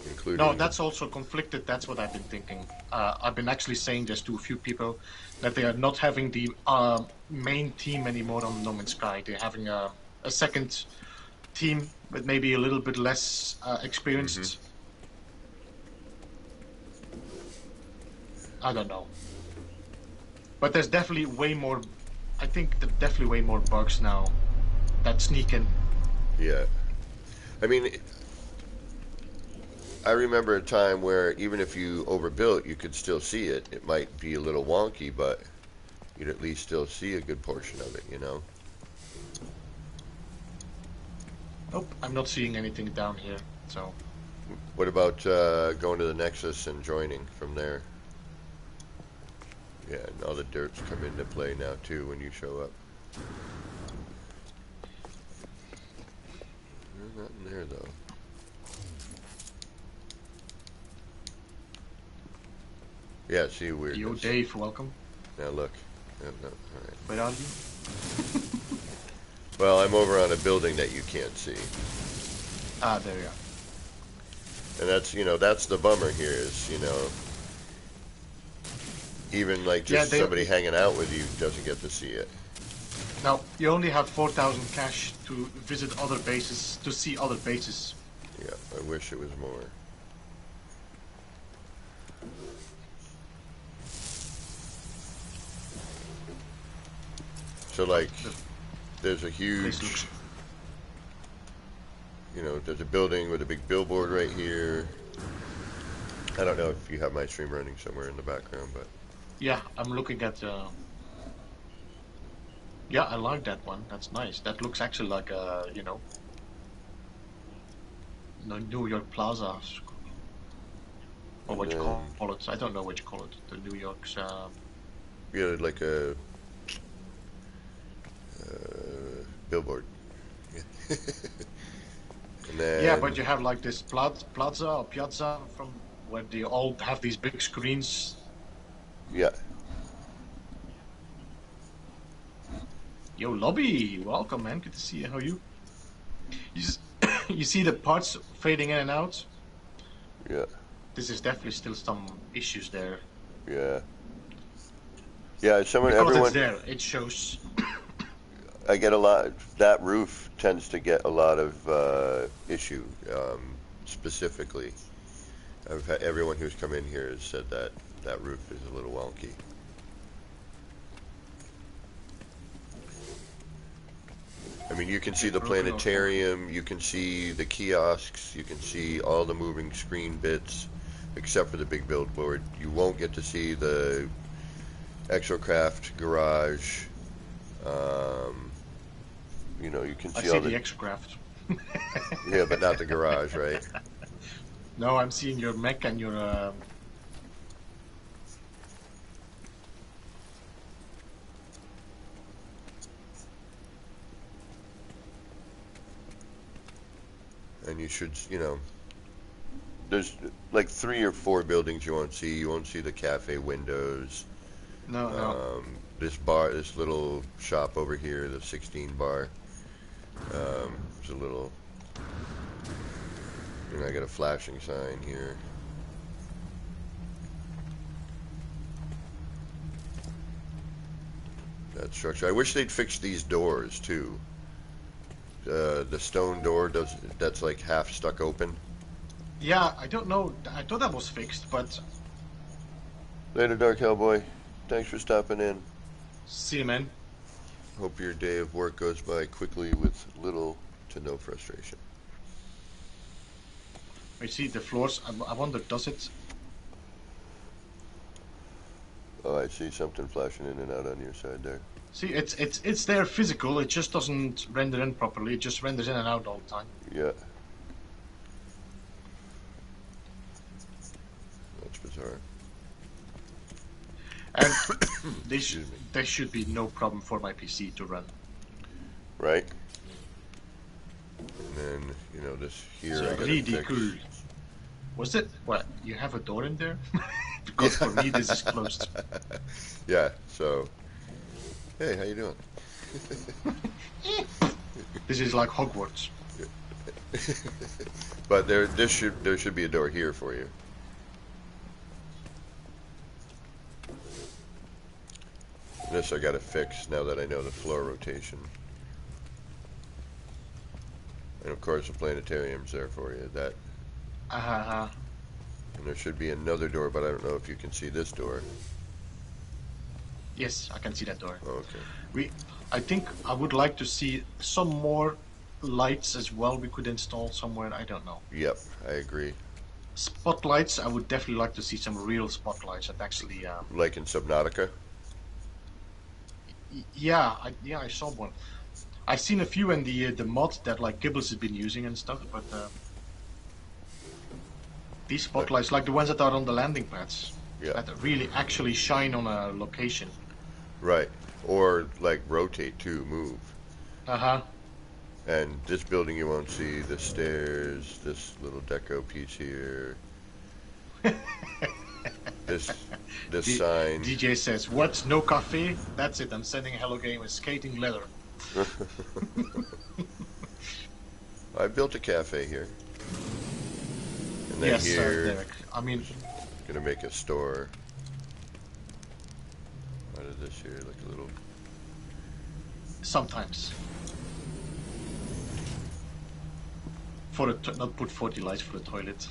Including... No, that's also conflicted. That's what I've been thinking. I've been actually saying this to a few people, that they are not having the main team anymore on No Man's Sky. They're having a second team, but maybe a little bit less experienced. Mm-hmm. I don't know. But there's definitely way more... I think there's definitely way more bugs now that sneak in. Yeah. I mean... I remember a time where even if you overbuilt, you could still see it. It might be a little wonky, but you'd at least still see a good portion of it, you know? Nope, I'm not seeing anything down here, so... What about going to the Nexus and joining from there? Yeah, and all the dirts come into play now, too, when you show up. There's nothing there, though. Yeah, see, weird. Yo, Dave, welcome. Now look. No, all right. Where are you? Well, I'm over on a building that you can't see. Ah, there you are. And that's, you know, that's the bummer here is, you know, Even like Yeah, just somebody hanging out with you doesn't get to see it. Now, you only have 4,000 cash to visit other bases, to see other bases. Yeah, I wish it was more. So like, there's a huge, you know, there's a building with a big billboard right here. I don't know if you have my stream running somewhere in the background, but... Yeah, I'm looking at... Yeah, I like that one. That's nice. That looks actually like a, you know... New York Plaza. Or what you call it. I don't know what you call it. The New York's... Yeah, like a... billboard. And then... Yeah, but you have like this plaza or piazza from where they all have these big screens. Yeah. Yo, Lobby, welcome, man. Good to see you. How are you? You see the parts fading in and out? Yeah. This is definitely still some issues there. Yeah. Yeah, Because everyone... it's there, it shows. I get a lot... That roof tends to get a lot of issue, specifically. I've had, everyone who's come in here has said that that roof is a little wonky. I mean, you can see the planetarium, you can see the kiosks, you can see all the moving screen bits, except for the big billboard. You won't get to see the Exocraft garage. You know, you can see all the Exocraft. Yeah, but not the garage, right? No, I'm seeing your mech and your... And you should, you know, there's like 3 or 4 buildings you won't see. You won't see the cafe windows. No. This bar, this little shop over here, the 16 bar. It's a little, you know, I got a flashing sign here. That structure. I wish they'd fix these doors too. The stone door that's like half stuck open. Yeah, I don't know. I thought that was fixed, but... Later, Dark Hellboy. Thanks for stopping in. See you, man. Hope your day of work goes by quickly with little to no frustration. I see the floors. I wonder, does it? Oh, I see something flashing in and out on your side there. See, it's there physical. It just doesn't render in properly. It just renders in and out all the time. Yeah. That's bizarre. And there should be no problem for my PC to run. Right. And then, you know, this here So I gotta really fix. cool. Was it? What? You have a door in there? Because for me this is closed. Yeah. So, hey, how you doing? This is like Hogwarts. But there should be a door here for you. This I gotta fix now that I know the floor rotation. And of course the planetarium's there for you. That. And there should be another door, but I don't know if you can see this door. Yes, I can see that door. Oh, okay. I think I would like to see some more lights as well. We could install somewhere. I don't know. Yep, I agree. Spotlights. I would definitely like to see some real spotlights that actually. Like in Subnautica. Yeah, I saw one. I've seen a few in the mod that like Gibbles has been using and stuff, but these spotlights, like the ones that are on the landing pads, that really actually shine on a location. Right, or like rotate too, move. And this building you won't see, the stairs, this little deco piece here. This sign. DJ says, "What? No cafe? That's it. I'm sending Hello Game with skating leather." I built a cafe here. And then yes, here, Derek. I mean, gonna make a store. Why does this here look a little... Sometimes. Not put 40 lights for the toilet.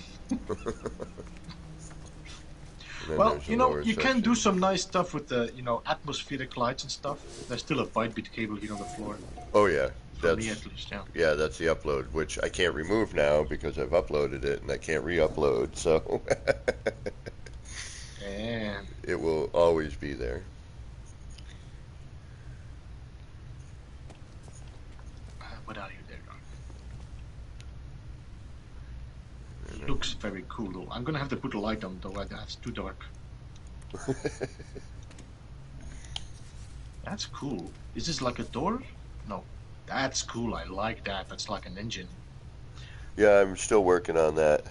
Well, you know, you can do some nice stuff with the, you know, atmospheric lights and stuff. There's still a byte cable here on the floor. Oh yeah, For me at least, yeah. Yeah, that's the upload, which I can't remove now because I've uploaded it and I can't re-upload, so Yeah. it will always be there. What are you there? Looks very cool though. I'm gonna have to put a light on though, it's too dark. That's cool. Is this like a door? No. That's cool, I like that. That's like an engine. Yeah, I'm still working on that.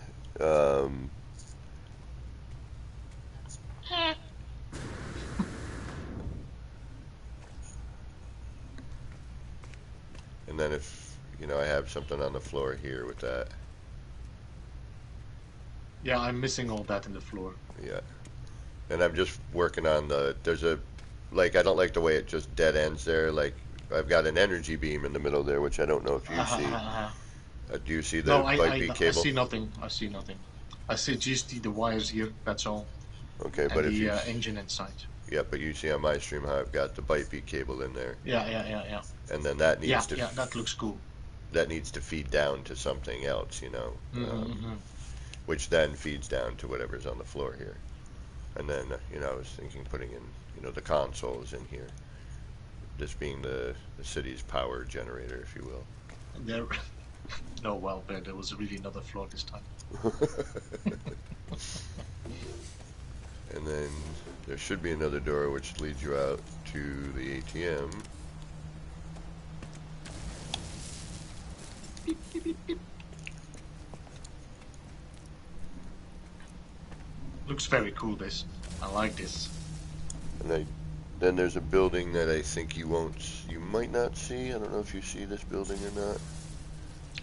And then if, you know, I have something on the floor here with that. Yeah, I'm missing all that in the floor. Yeah. And I'm just working on there's a, like, I don't like the way it just dead ends there. Like, I've got an energy beam in the middle there, which I don't know if you see. Do you see the light beam cable? I see nothing. I see nothing. I see just the wires here, that's all. Okay, and but if you... engine inside. Yeah, but you see on my stream how I've got the byte beat cable in there. Yeah. And then that needs to... Yeah, that looks cool. That needs to feed down to something else, you know. Which then feeds down to whatever's on the floor here. And then, you know, I was thinking putting in, you know, the consoles in here. This being the city's power generator, if you will. There... No, well, there was really another floor this time. And then there should be another door which leads you out to the ATM. Beep, beep, beep, beep. Looks very cool, this. I like this. And then there's a building that I think you might not see. I don't know if you see this building or not.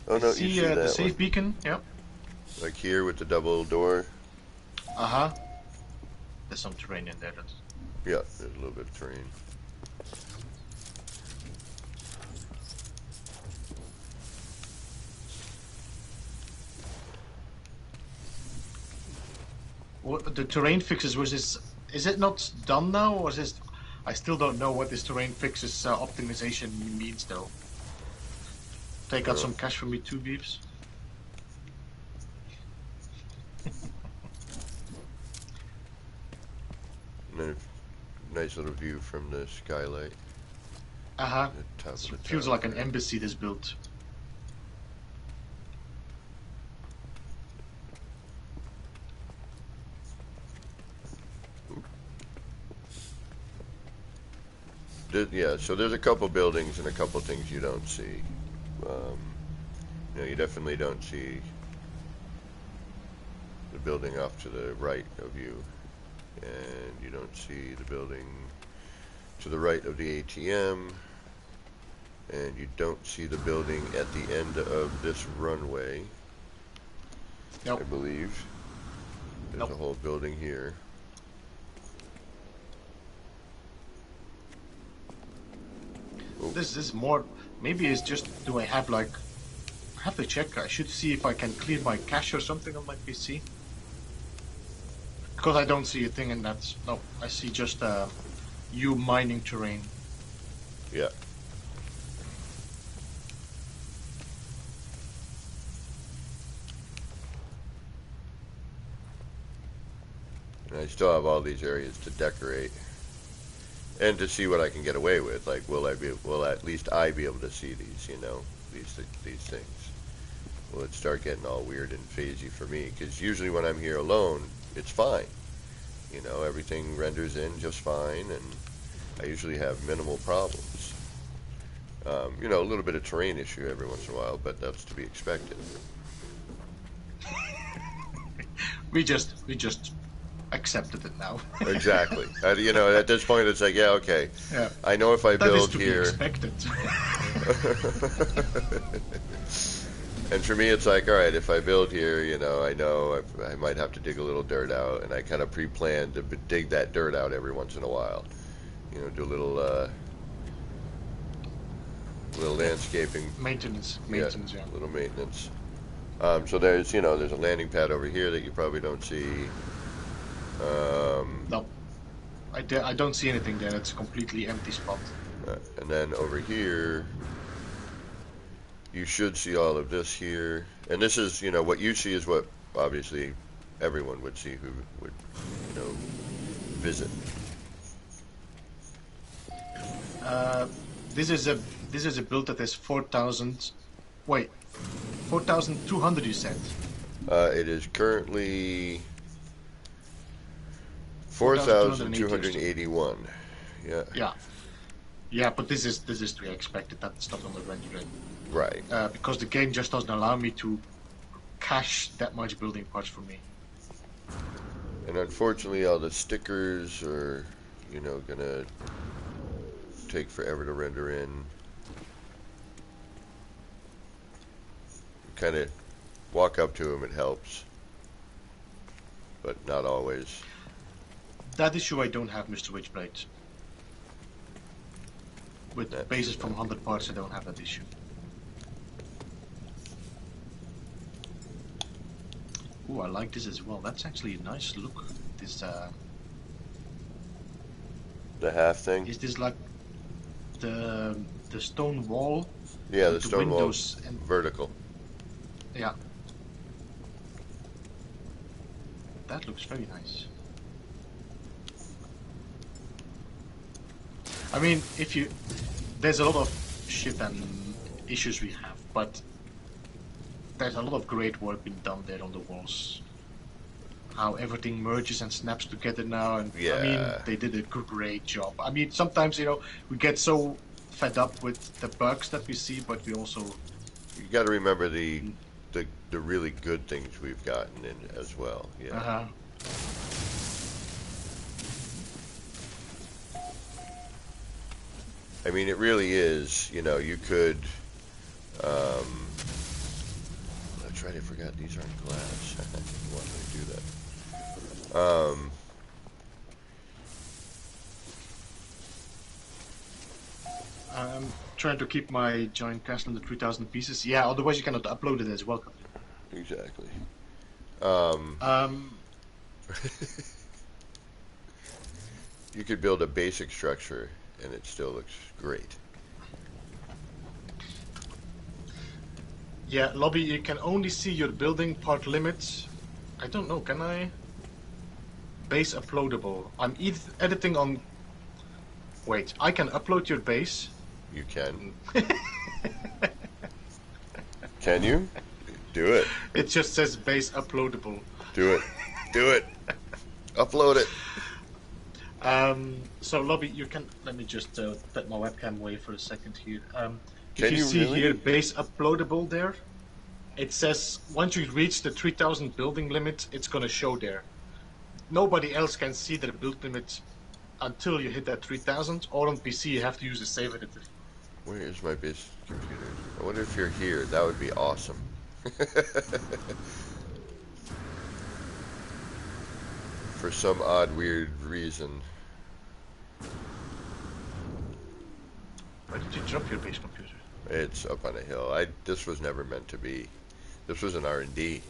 Oh no, you see that the safe one. beacon, yep. Like here with the double door. Uh-huh. There's some terrain in there. Yeah, there's a little bit of terrain. What the terrain fixes was this? Is it not done now, or is this? I still don't know what this terrain fixes optimization means, though. Take out some cash for me, 2 beeps. And then a nice little view from the skylight. Uh-huh. Feels like an embassy this built. Yeah, so there's a couple buildings and a couple things you don't see. You know, you definitely don't see the building off to the right of you, and you don't see the building to the right of the ATM, and you don't see the building at the end of this runway. Nope. I believe there's a whole building here. Oh. This is more. Maybe it's just. Do I have like? I have to check. I should see if I can clear my cache or something on my PC. Because I don't see a thing in that. No, I see just you mining terrain. Yeah. And I still have all these areas to decorate. And to see what I can get away with, like, will at least I be able to see these, you know, these things? Will it start getting all weird and phasey for me? Because usually when I'm here alone, it's fine. You know, everything renders in just fine, and I usually have minimal problems. You know, a little bit of terrain issue every once in a while, but that's to be expected. we just accepted it now. Exactly. You know, at this point, it's like, yeah, okay. Yeah. I know if I build here. That is to be expected. And for me, it's like, all right, if I build here, you know I might have to dig a little dirt out, and I kind of pre-plan to dig that dirt out every once in a while. you know, do a little landscaping. Maintenance, Yeah, yeah. little maintenance. So there's, you know, there's a landing pad over here that you probably don't see. No, I don't see anything there. It's a completely empty spot. And then over here, you should see all of this here. And this is, you know, what you see is what obviously everyone would see who would, you know, visit. This is a build that is 4,000. Wait, 4,200 you said. It is currently 4,281. Yeah. Yeah. Yeah, but this is to be expected. That's not on the rendering. Right. Because the game just doesn't allow me to cache that much building parts for me. And unfortunately, all the stickers are, you know, gonna take forever to render in. Kind of walk up to them, it helps, but not always. That issue I don't have, Mr. Witchblade. With bases from 100 parts, I don't have that issue. Ooh, I like this as well. That's actually a nice look. This The half thing? is this like the stone wall? Yeah, the with stone wall, windows and vertical. yeah. That looks very nice. I mean, there's a lot of shit and issues we have, but there's a lot of great work being done there on the walls. How everything merges and snaps together now, and Yeah. I mean, they did a great job. I mean, sometimes, you know, we get so fed up with the bugs that we see, but we also... You got to remember the really good things we've gotten in as well. Yeah. Uh-huh. I mean, it really is. You know, you could. That's right. I forgot these aren't glass. Why did I do that? I'm trying to keep my giant castle in the 3,000 pieces. Yeah, otherwise you cannot upload it as well. Exactly. You could build a basic structure, and it still looks great. Yeah, lobby, you can only see your building part limits. I don't know, can I? Base uploadable. I'm editing on... Wait, I can upload your base? You can. Can you? Do it. It just says base uploadable. Do it. Do it. Upload it. So lobby, you can... Let me just put my webcam away for a second here. Can If you you see really? here, base uploadable there, it says once you reach the 3,000 building limit, it's gonna show there. Nobody else can see the build limit until you hit that 3,000, or on PC you have to use the save editor. Where is my base computer? I wonder if you're here. That would be awesome. For some odd, weird reason. Where did you drop your base computer? It's up on a hill. This was never meant to be. This was an R&D.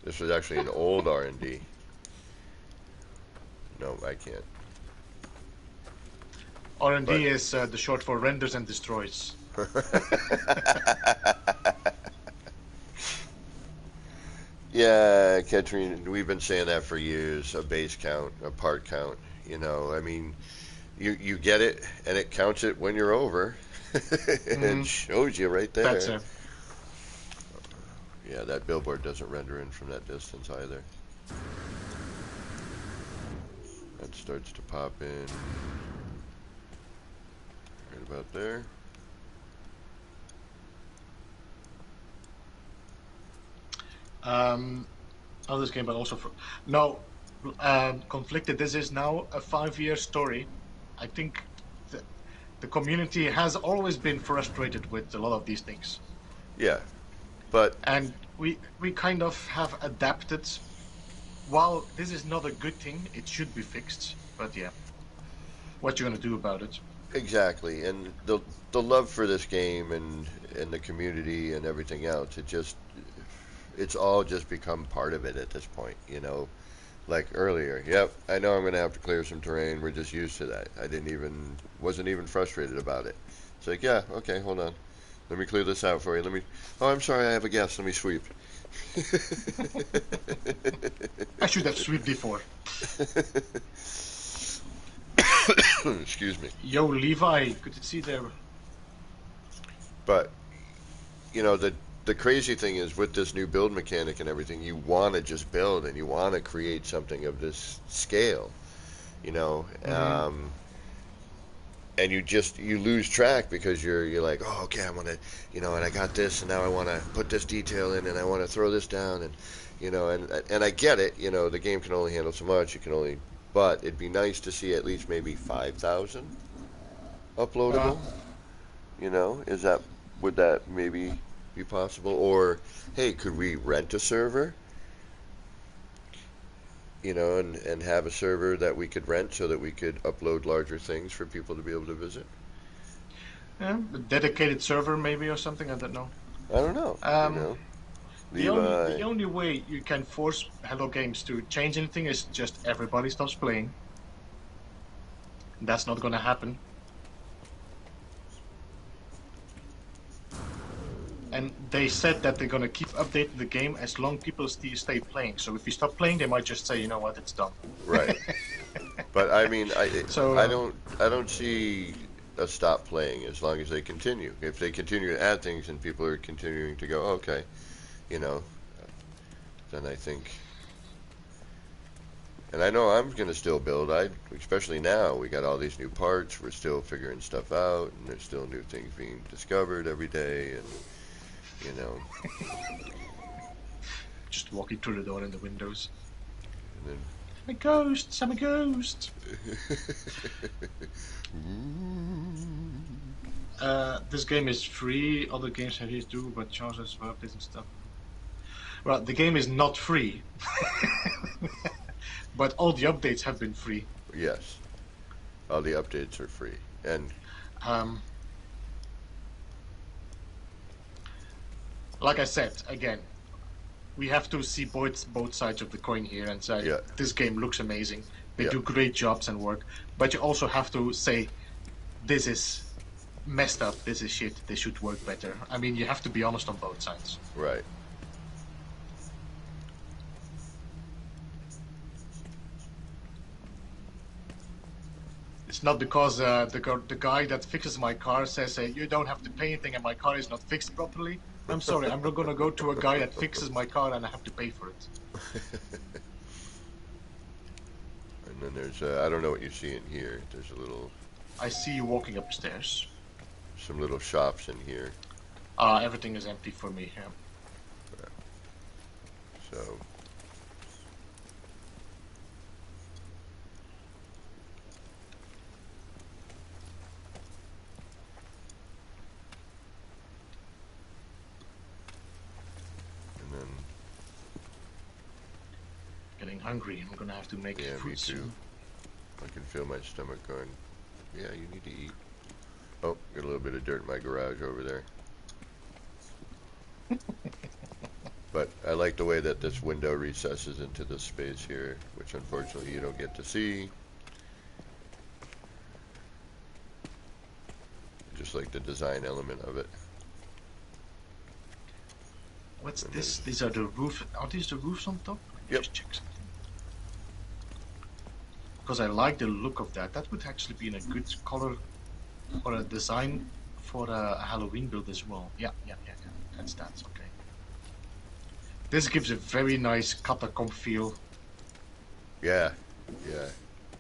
This was actually an old R&D. No, I can't. R&D But- is the short for renders and destroys. Yeah, Katrina, we've been saying that for years. A base count, a part count. You know, I mean, you get it, and it counts it when you're over. It shows you right there. That's it. Yeah, that billboard doesn't render in from that distance either. That starts to pop in right about there. This game, but also for no conflicted. This is now a 5-year story. I think the community has always been frustrated with a lot of these things, Yeah, but and we kind of have adapted. While this is not a good thing, it should be fixed. But yeah, what you're gonna do about it. Exactly, and the love for this game and the community and everything else, it's all just become part of it at this point, you know. Like earlier, yep, I know I'm gonna have to clear some terrain. We're just used to that. Wasn't even frustrated about it. It's like, yeah, okay, hold on. Let me clear this out for you. Oh, I'm sorry, I have a guest. Let me sweep. I should have swept before. Excuse me. Yo, Levi, good to see you there. But you know the crazy thing is with this new build mechanic and everything, you want to just build and you want to create something of this scale, you know. And you lose track because you're like, oh, okay, I want to, you know, and I got this, and now I want to put this detail in, and I want to throw this down, and you know, and I get it, you know, the game can only handle so much. But it'd be nice to see at least maybe 5,000 uploadable. You know, would that maybe be possible? Or hey, could we rent a server? You know, and have a server that we could rent so that we could upload larger things for people to be able to visit. Yeah, a dedicated server maybe or something. I don't know. I don't know. You know, The only way you can force Hello Games to change anything is just everybody stops playing. That's not gonna happen. And they said that they're gonna keep updating the game as long people stay playing. So if you stop playing, they might just say, you know what, it's done. Right. But I mean, I don't see a stop playing as long as they continue. If they continue to add things and people are continuing to go, okay, you know, then I think. And I know I'm gonna still build. Especially now, we got all these new parts. We're still figuring stuff out, and there's still new things being discovered every day, and you know. Just walking through the door and the windows. And then, I'm a ghost! I'm a ghost! This game is free. Other games have used do, but charges for updates and stuff. Well, the game is not free. But all the updates have been free. yes. All the updates are free. And like I said, again, we have to see both sides of the coin here and say, yeah. This game looks amazing. They Yeah. do great jobs and work. But you also have to say, this is messed up, this is shit, they should work better. I mean, you have to be honest on both sides. Right. It's not because the guy that fixes my car says, you don't have to pay anything and my car is not fixed properly. I'm sorry, I'm not going to go to a guy that fixes my car and I have to pay for it. And then there's, I don't know what you see in here. There's I see you walking upstairs. some little shops in here. Everything is empty for me here. So, and then, Getting hungry. I'm going to have to make yeah, food me too. soon. I can feel my stomach going, yeah, you need to eat. Oh, got a little bit of dirt in my garage over there. But I like the way that this window recesses into this space here, which unfortunately you don't get to see. Just like the design element of it. What's this? These are the roof. Are these the roofs on top? Yep. Just check something. Because I like the look of that. That would actually be in a good color or a design for a Halloween build as well. Yeah. That's okay. This gives a very nice catacomb feel. Yeah.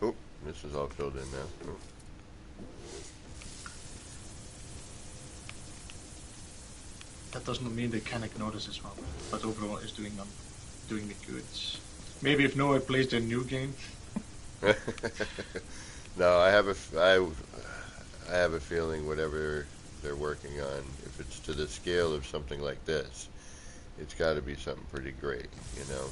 Oh, this is all filled in now. Oh. That doesn't mean they can ignore this as well. But overall, it's doing me good. Maybe if Noah plays their new game. No, I have a feeling whatever they're working on, if it's to the scale of something like this, it's got to be something pretty great, you know.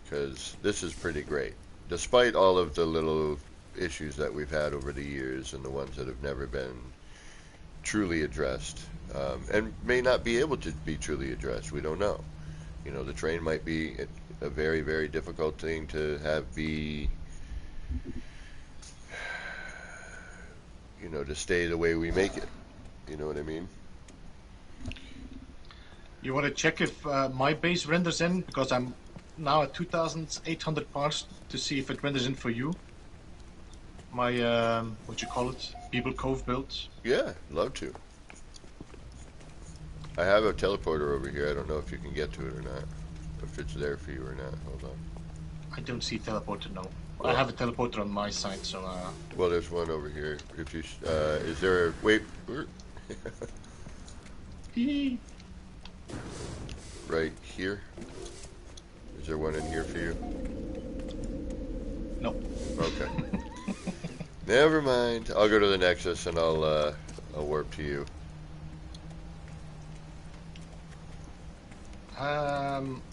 Because this is pretty great, despite all of the little issues that we've had over the years and the ones that have never been truly addressed, and may not be able to be truly addressed. We don't know. You know, the train might be a very, very difficult thing to have be, you know, to stay the way we make it. You know what I mean? You want to check if my base renders in, because I'm now at 2,800 parts, to see if it renders in for you. My what you call it, Beeble Cove build. Yeah, love to. I have a teleporter over here. I don't know if you can get to it or not. If it's there for you or not. Hold on. I don't see teleporter, no. Well, I have a teleporter on my side, so well, there's one over here. If you is there a wait? Right here. Is there one in here for you? No. Okay. Never mind. I'll go to the Nexus and I'll warp to you.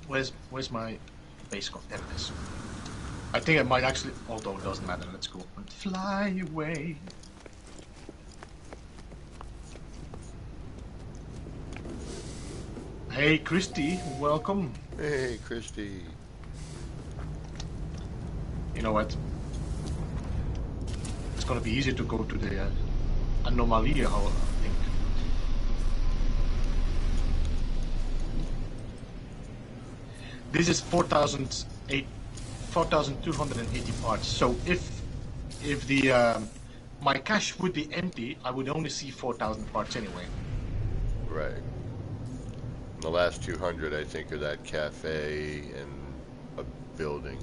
Where's my base code? There it is. I think it might actually, although it doesn't matter. Let's go and fly away. Hey, Christy, welcome. Hey, Christy. You know what? It's gonna be easier to go to the anomaly, I think. This is 4,280 parts. So if the my cache would be empty, I would only see 4,000 parts anyway. Right. The last 200, I think, are that cafe and a building.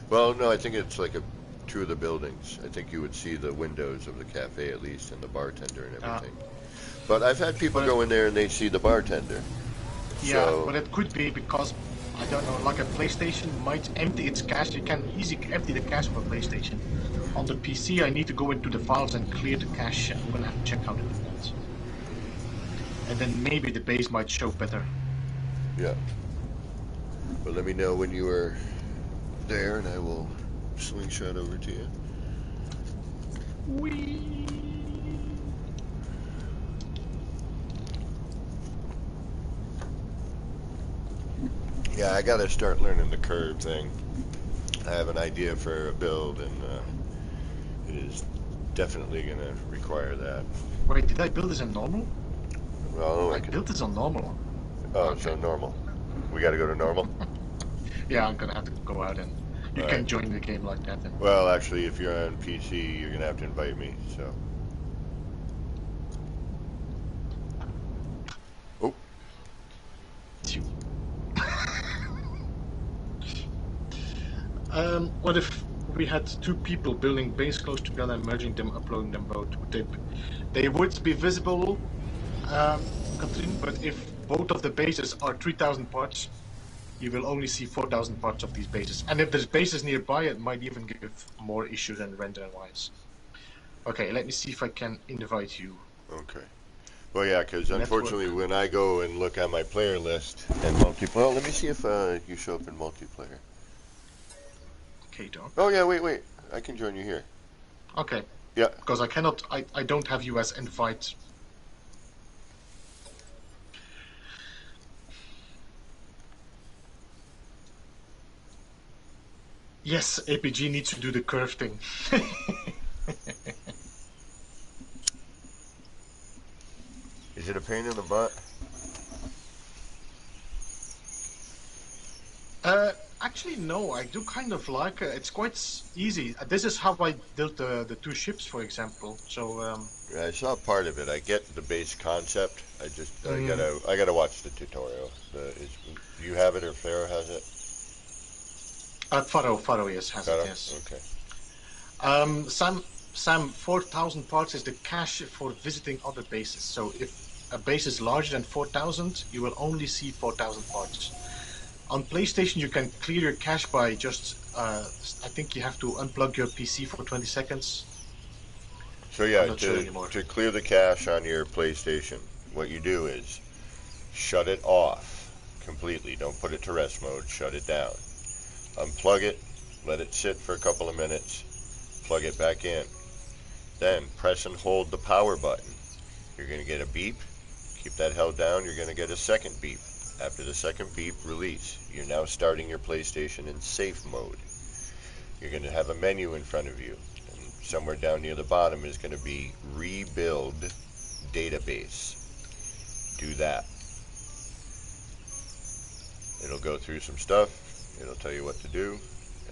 Well, no, I think it's like two of the buildings. I think you would see the windows of the cafe at least, and the bartender and everything. But I've had people go in there and they see the bartender. Yeah, So, but it could be because, I don't know, like a PlayStation might empty its cache. You can easily empty the cache of a PlayStation. On the PC, I need to go into the files and clear the cache. I'm gonna have to check how to do that. And then maybe the base might show better. yeah. But let me know when you are there, and I will slingshot over to you. Whee! Yeah, I gotta start learning the curve thing. I have an idea for a build, and it is definitely gonna require that. Wait, did I build this in normal? Well, I built this on normal. Oh, Okay. so normal. We gotta go to normal? Yeah, I'm gonna have to go out and you can Alright. join the game like that. Then. Well, actually, if you're on PC, you're gonna have to invite me, so. Oh. What if we had two people building base close together, merging them, uploading them both? They would be visible, Katrine, but if both of the bases are 3,000 parts, you will only see 4,000 parts of these bases. And if there's bases nearby, it might even give more issues than rendering-wise. Okay, let me see if I can invite you. Okay. Well, yeah, because unfortunately, when I go and look on my player list and multiplayer, well, let me see if you show up in multiplayer. Okay, Doc. Oh yeah, wait, I can join you here. Okay. Yeah. Because I don't have you as invite. Yes, APG needs to do the curve thing. Is it a pain in the butt? Actually, no. I do kind of like it. It's quite easy. This is how I built the two ships, for example. So. Yeah, I saw part of it. I get the base concept. I just I gotta watch the tutorial. Do you have it or Pharaoh has it? Pharaoh yes has Pharaoh? it. Yes. Okay. Sam, 4,000 parts is the cache for visiting other bases. So if a base is larger than 4,000, you will only see 4,000 parts. On PlayStation, you can clear your cache by just, I think you have to unplug your PC for 20 seconds. So yeah, to clear the cache on your PlayStation, what you do is shut it off completely. Don't put it to rest mode. Shut it down. Unplug it. Let it sit for a couple of minutes. plug it back in. Then press and hold the power button. You're going to get a beep. Keep that held down. You're going to get a second beep. After the second beep, release. You're now starting your PlayStation in safe mode. You're going to have a menu in front of you. And somewhere down near the bottom is going to be Rebuild Database. Do that. It'll go through some stuff. It'll tell you what to do.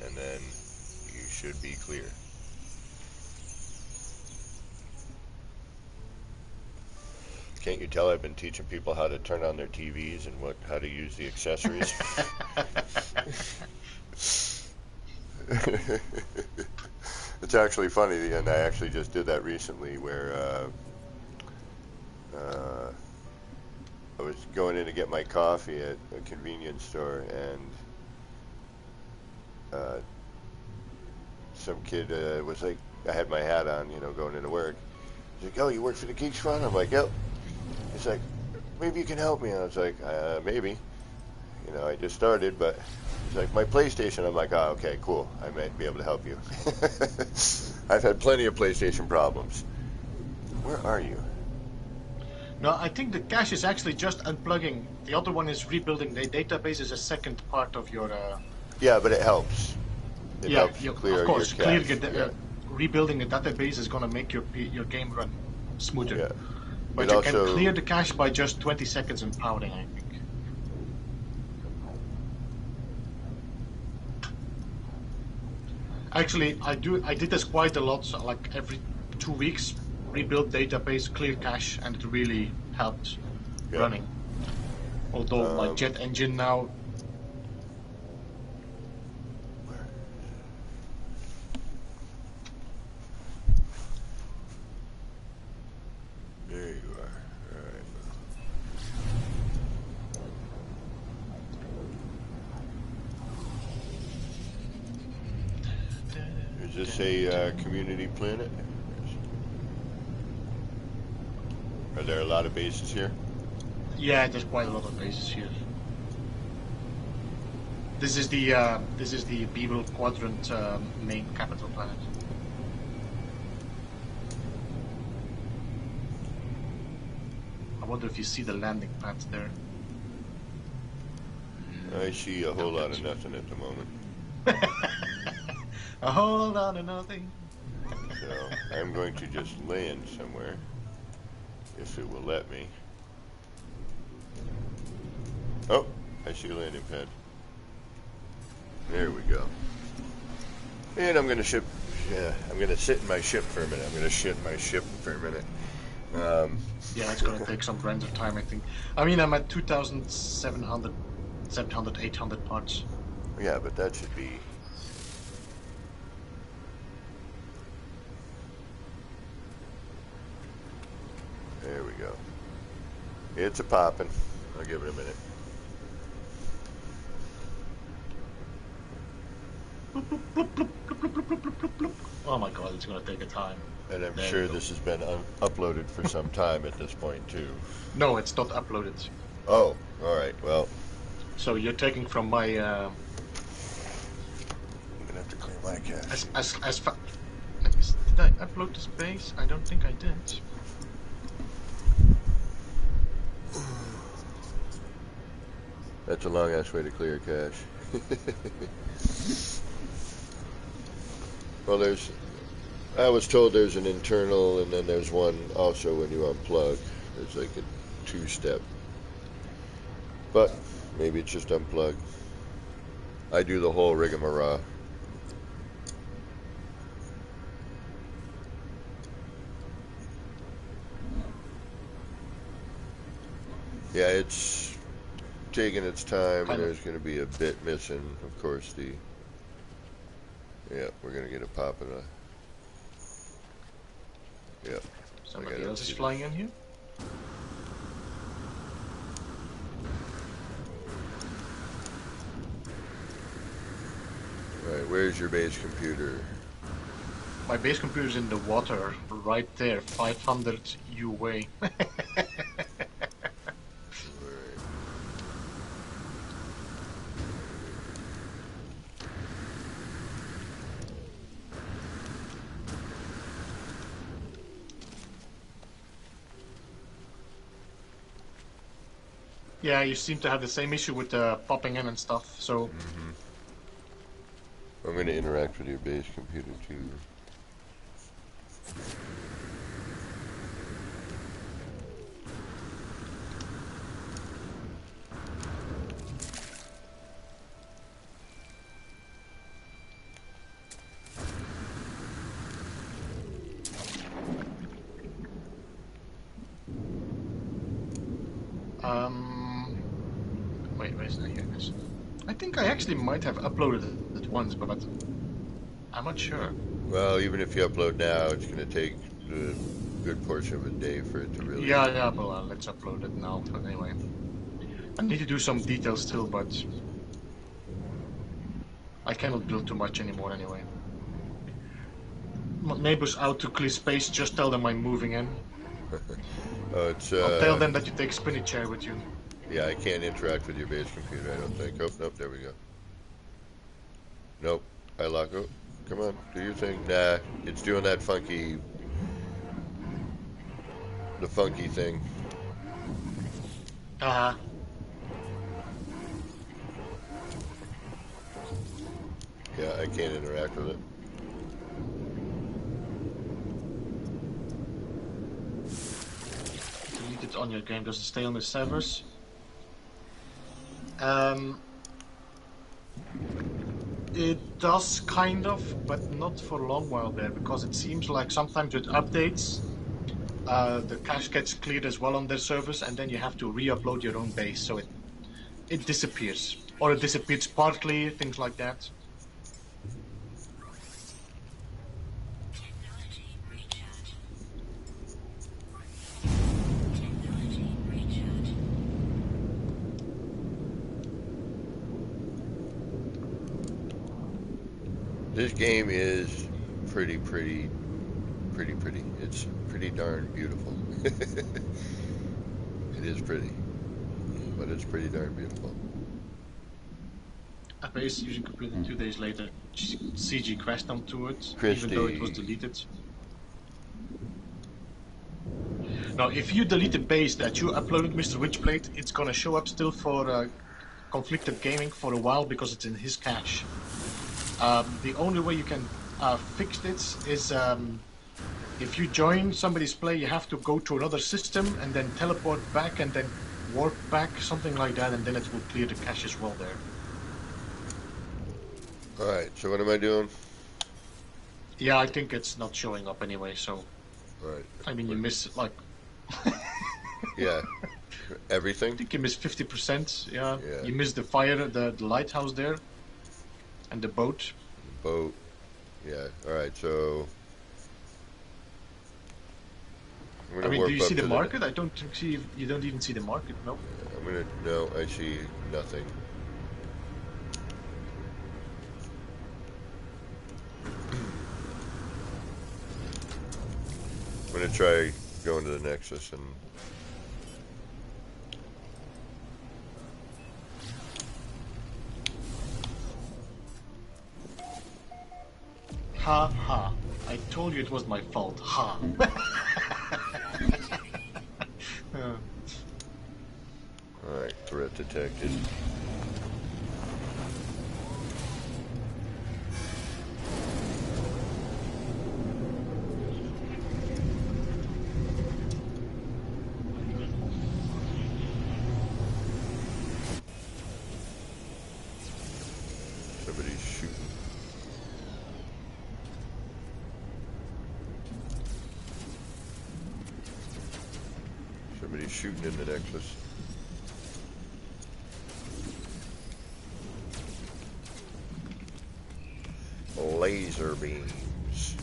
And then you should be clear. Can't you tell I've been teaching people how to turn on their TVs and how to use the accessories? It's actually funny, and I actually just did that recently where I was going in to get my coffee at a convenience store, and some kid was like, I had my hat on, going into work. He's like, "Oh, you work for the Geeks Fund?" I'm like, "Yep." He's like, "Maybe you can help me." And I was like, "Maybe. I just started, but..." He's like, "My PlayStation." I'm like, "Oh, okay, cool. I might be able to help you." I've had plenty of PlayStation problems. Where are you? No, I think the cache is actually just unplugging. The other one is rebuilding. The database is a second part of your... Yeah, but it helps. It helps clear of course, your cache. Rebuilding the database is going to make your game run smoother. Yeah. But you can clear the cache by just 20 seconds in powering, I think. Actually, I did this quite a lot. So like every 2 weeks, rebuild database, clear cache, and it really helped running. Although my jet engine now... There you are. Alright. Is this a community planet? Are there a lot of bases here? Yeah, there's quite a lot of bases here. This is the Beeble Quadrant main capital planet. I wonder if you see the landing pad there. I see a whole lot of nothing at the moment. A whole lot of nothing. So I'm going to just land somewhere, if it will let me. Oh, I see a landing pad. There we go. And I'm gonna sit in my ship for a minute. I'm gonna shit in my ship for a minute. Yeah, it's gonna take some render time, I think. I mean, I'm at 2,700, 800 parts. Yeah, but that should be... There we go. It's a poppin'. I'll give it a minute. Oh my god, it's gonna take a time. And I'm sure this has been uploaded for some time at this point, too. No, it's not uploaded. Oh, alright, well. So you're taking from my... I'm gonna have to clear my cache. Did I upload this base? I don't think I did. That's a long-ass way to clear a cache. Well, I was told there's an internal, and then there's one also when you unplug. There's like a two-step. But maybe it's just unplug. I do the whole rigmarole. Yeah, it's taking its time, and there's going to be a bit missing. Of course, yeah, we're going to get a pop in a... Yeah. Somebody else is flying in here? Alright, where's your base computer? My base computer is in the water, right there, 500 UA. Yeah, you seem to have the same issue with popping in and stuff. So I'm going to interact with your base computer too. Wait, where's that? Here it is. I think I actually might have uploaded it once, but I'm not sure. Well, even if you upload now, it's going to take a good portion of a day for it to really... Yeah, but let's upload it now. But anyway, I need to do some details still, but I cannot build too much anymore anyway. My neighbors out to clear space, just tell them I'm moving in. Oh, it's... I'll tell them that you take spinny chair with you. Yeah, I can't interact with your base computer, I don't think. Oh, nope, there we go. Nope, I lock... Oh, come on, do your thing. Nah, it's doing that funky... The funky thing. Uh-huh. Yeah, I can't interact with it. Delete it on your game. Does it stay on the servers? It does kind of, but not for a long while there, because it seems like sometimes with updates, the cache gets cleared as well on their servers, and then you have to re-upload your own base, so it disappears, or it disappears partly, things like that. This game is pretty. It's pretty darn beautiful. It is pretty, but it's pretty darn beautiful. A base usually completed 2 days later. CG crashed onto it, Christy. even though it was deleted. Now, if you delete a base that you uploaded, Mr. Witchblade, it's gonna show up still for Conflicted Gaming for a while because it's in his cache. The only way you can fix this is if you join somebody's play, you have to go to another system and then teleport back and then warp back, something like that, and then it will clear the cache as well there. Alright, so what am I doing? Yeah, I think it's not showing up anyway, so... Alright. I mean, you miss, like... Yeah. Everything? I think you miss 50%, yeah. Yeah. You miss the fire, the lighthouse there, and the boat. Boat. Yeah, alright, so... I mean, do you see the market? I don't see. You don't even see the market, no? No, I see nothing. I'm gonna try going to the Nexus and... Ha ha. I told you it was my fault. Ha. Alright, threat detected. Somebody's shooting. Somebody's shooting in the Nexus. Laser beams.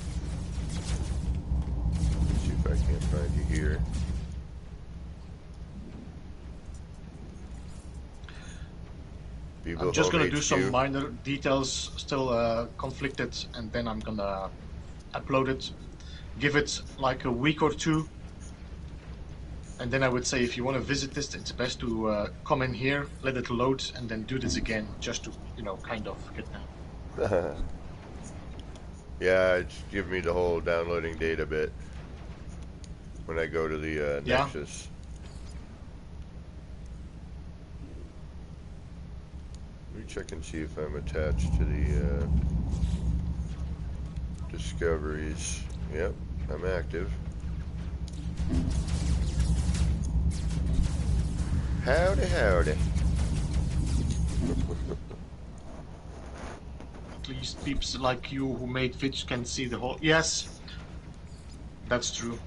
Let's see if I can't find you here. I'm just gonna do HQ. some minor details, still conflicted, and then I'm gonna upload it. Give it like a week or two. And then I would say if you want to visit this, it's best to come in here, let it load, and then do this again, just to, you know, kind of get that. Yeah, it's giving me the whole downloading data bit when I go to the Nexus. check and see if I'm attached to the discoveries. Yep, I'm active. Howdy, howdy. At least peeps like you who made Fitch can see the whole. Yes, that's true.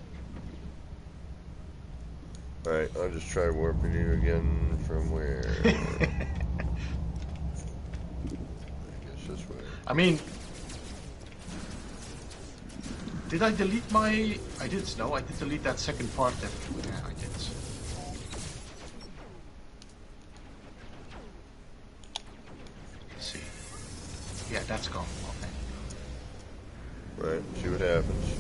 Alright, I'll just try warping you again from where? I guess this way. I mean, did I delete my... I did, no, I did delete that second part then. Yeah, I did. Let's see. Yeah, that's gone. Okay. Right, see what happens.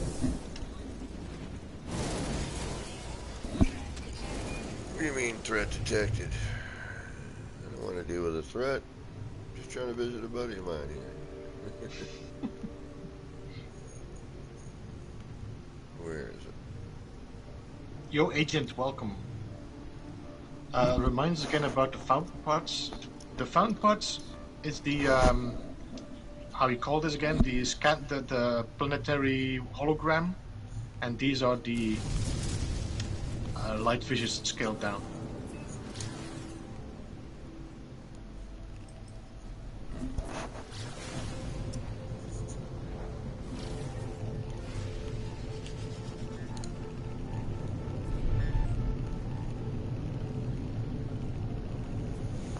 What do you mean, threat detected? I don't want to deal with a threat. Just trying to visit a buddy of mine here. Where is it? Yo, Agent, welcome. Reminds again about the fountain parts. The fountain parts is the how you call this again? The planetary hologram, and these are the light fishes scaled down.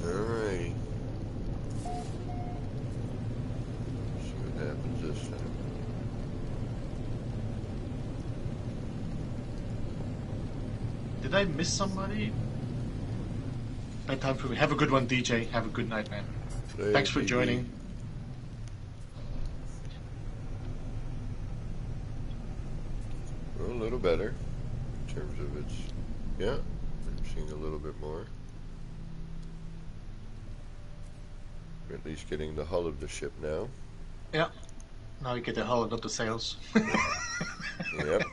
Alrighty. See what happens this time. Did I miss somebody? Bad time for me. Have a good one, DJ. Have a good night, man. Thanks for joining. Well, a little better in terms of its. Yeah, I'm seeing a little bit more. We're at least getting the hull of the ship now. Yeah. Now you get the hull, not the sails. Yep.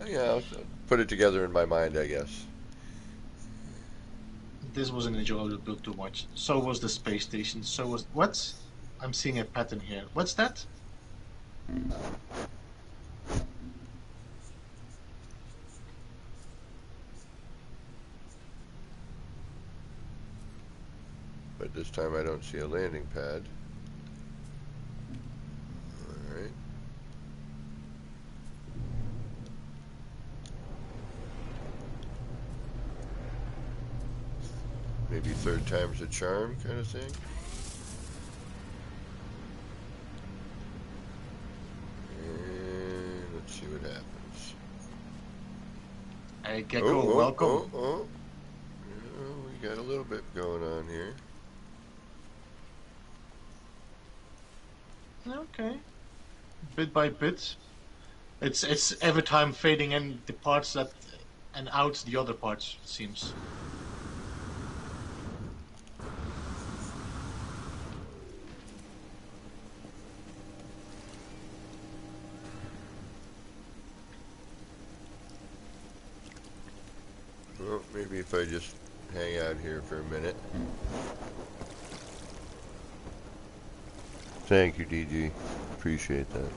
Yeah, I'll put it together in my mind, I guess. This wasn't enjoyable build too much. So was the space station. So was what? I'm seeing a pattern here. What's that? But this time I don't see a landing pad. Alright. Maybe third time's a charm kind of thing. And let's see what happens. Hey, Gecko, welcome. Yeah, we got a little bit going on here. Okay. Bit by bit. It's every time fading in the parts that and out the other parts, it seems. Well, maybe if I just hang out here for a minute. Thank you, DG. Appreciate that.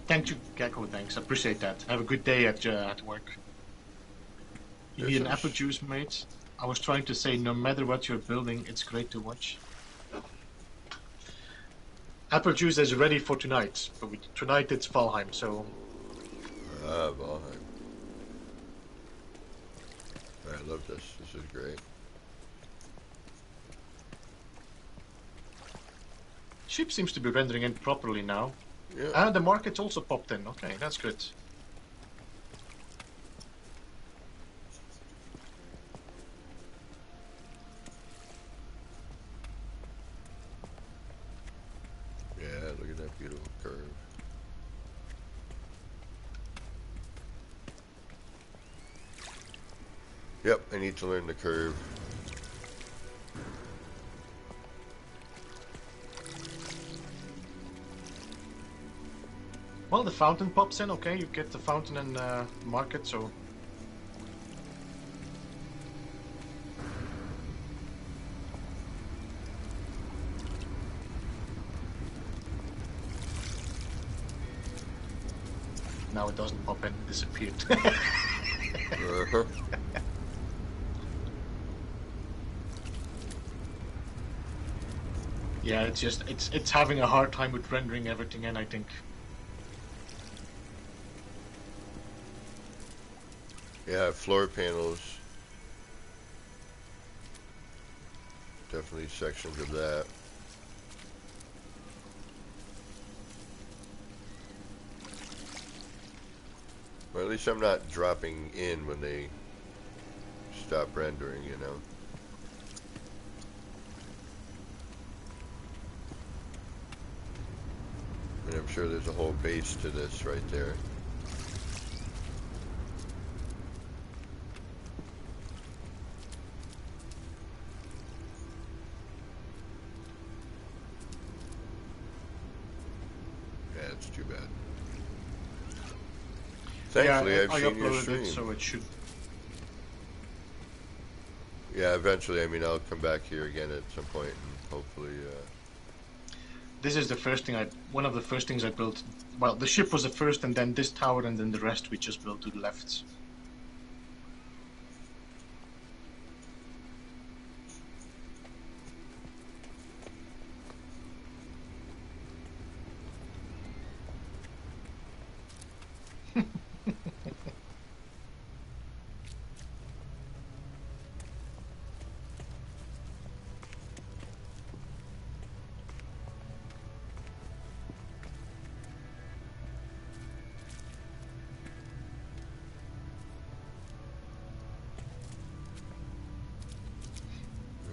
Thank you, Gecko. Thanks, appreciate that. Have a good day at work. You need an apple juice, mate. I was trying to say, no matter what you're building, it's great to watch. Apple juice is ready for tonight, but tonight it's Valheim, so. Valheim. I love this. This is great. Ship seems to be rendering in properly now. Yeah. And the market's also popped in. Okay, that's good. Yeah, look at that beautiful curve. Yep, I need to learn the curve. Well, the fountain pops in. Okay, you get the fountain and market. So. Now it doesn't pop in. It disappeared. Uh-huh. Yeah, it's just it's having a hard time with rendering everything in, I think. Yeah, floor panels. Definitely sections of that. Well, at least I'm not dropping in when they stop rendering, you know. And I'm sure there's a whole base to this right there. Yeah, it's too bad. Thankfully, yeah, I've I seen your uploaded stream. it, so it should. Yeah, eventually. I mean, I'll come back here again at some point and hopefully. This is the first thing one of the first things I built. Well, the ship was the first, and then this tower, and then the rest we just built to the left.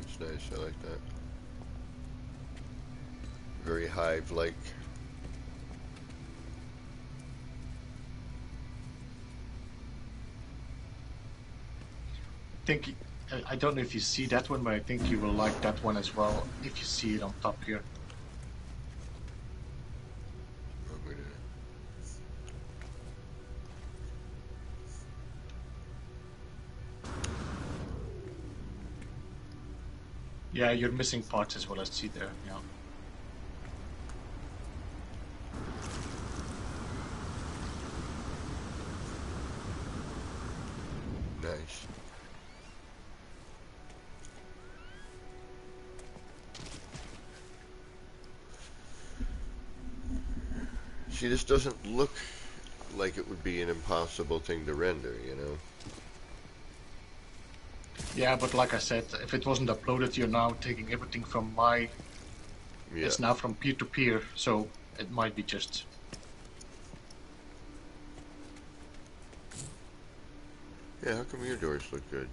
It's nice. I like that. Very hive-like. I don't know if you see that one, but I think you will like that one as well if you see it on top here. Yeah, you're missing parts as well as see there. Yeah. Nice. See, this doesn't look like it would be an impossible thing to render, you know? Yeah, but like I said, if it wasn't uploaded, you're now taking everything from my... Yeah. It's now from peer-to-peer, so it might be just... Yeah, how come your doors look good?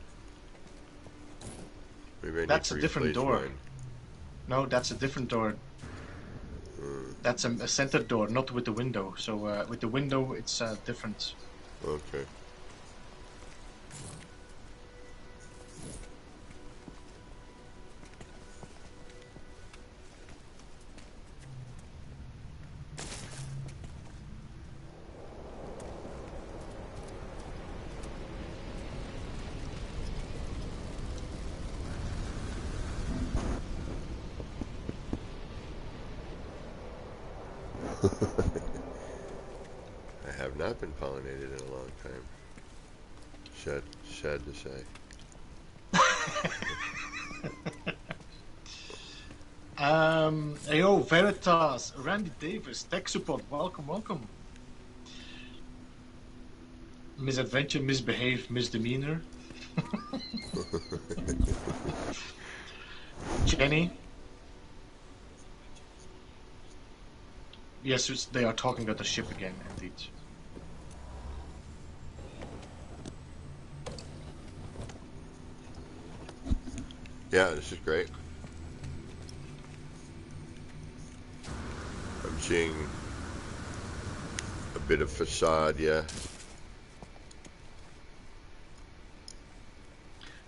Maybe I That's need a to different replace door. mine. No, that's a different door. That's a centered door, not with the window. So with the window, it's different. Okay. I have not been pollinated in a long time. Sad to say. Yo, Veritas, Randy Davis, tech support, welcome. Misadventure, misbehave, misdemeanor. Jenny. Yes, they are talking about the ship again, indeed. Yeah, this is great. I'm seeing a bit of facade, yeah.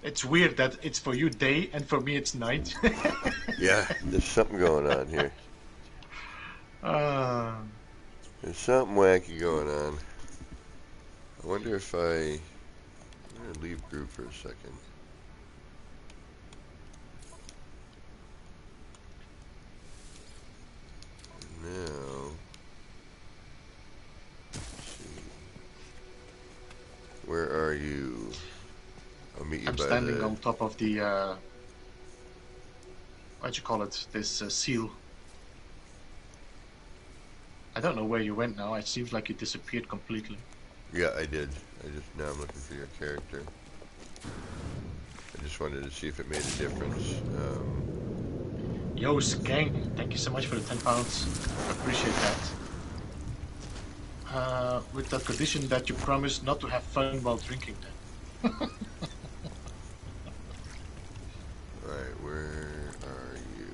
It's weird that it's for you day and for me it's night. Yeah, there's something going on here. There's something wacky going on. I wonder if I'm gonna leave group for a second. Now, let's see. Where are you? I'll meet you I'm by standing the... on top of the, what'd you call it? This seal. I don't know where you went now. It seems like you disappeared completely. Yeah, I did. Now I'm looking for your character. I just wanted to see if it made a difference. Yo, Skang, thank you so much for the £10. I appreciate that. With the condition that you promise not to have fun while drinking then. Alright, where are you?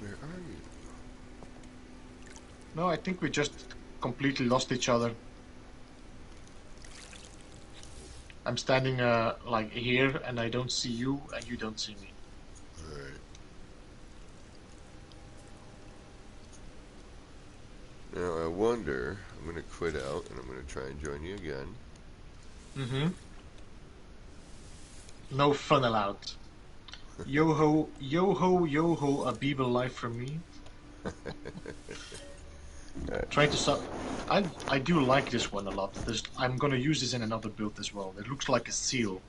Where are you? No, I think we just completely lost each other. I'm standing like here and I don't see you and you don't see me. Alright. Now I wonder, I'm going to quit out and I'm going to try and join you again. Mm-hmm. No fun allowed. Yo-ho, yo-ho, yo-ho, a Beeble life from me. Trying to stop. I do like this one a lot. I'm gonna use this in another build as well. It looks like a seal.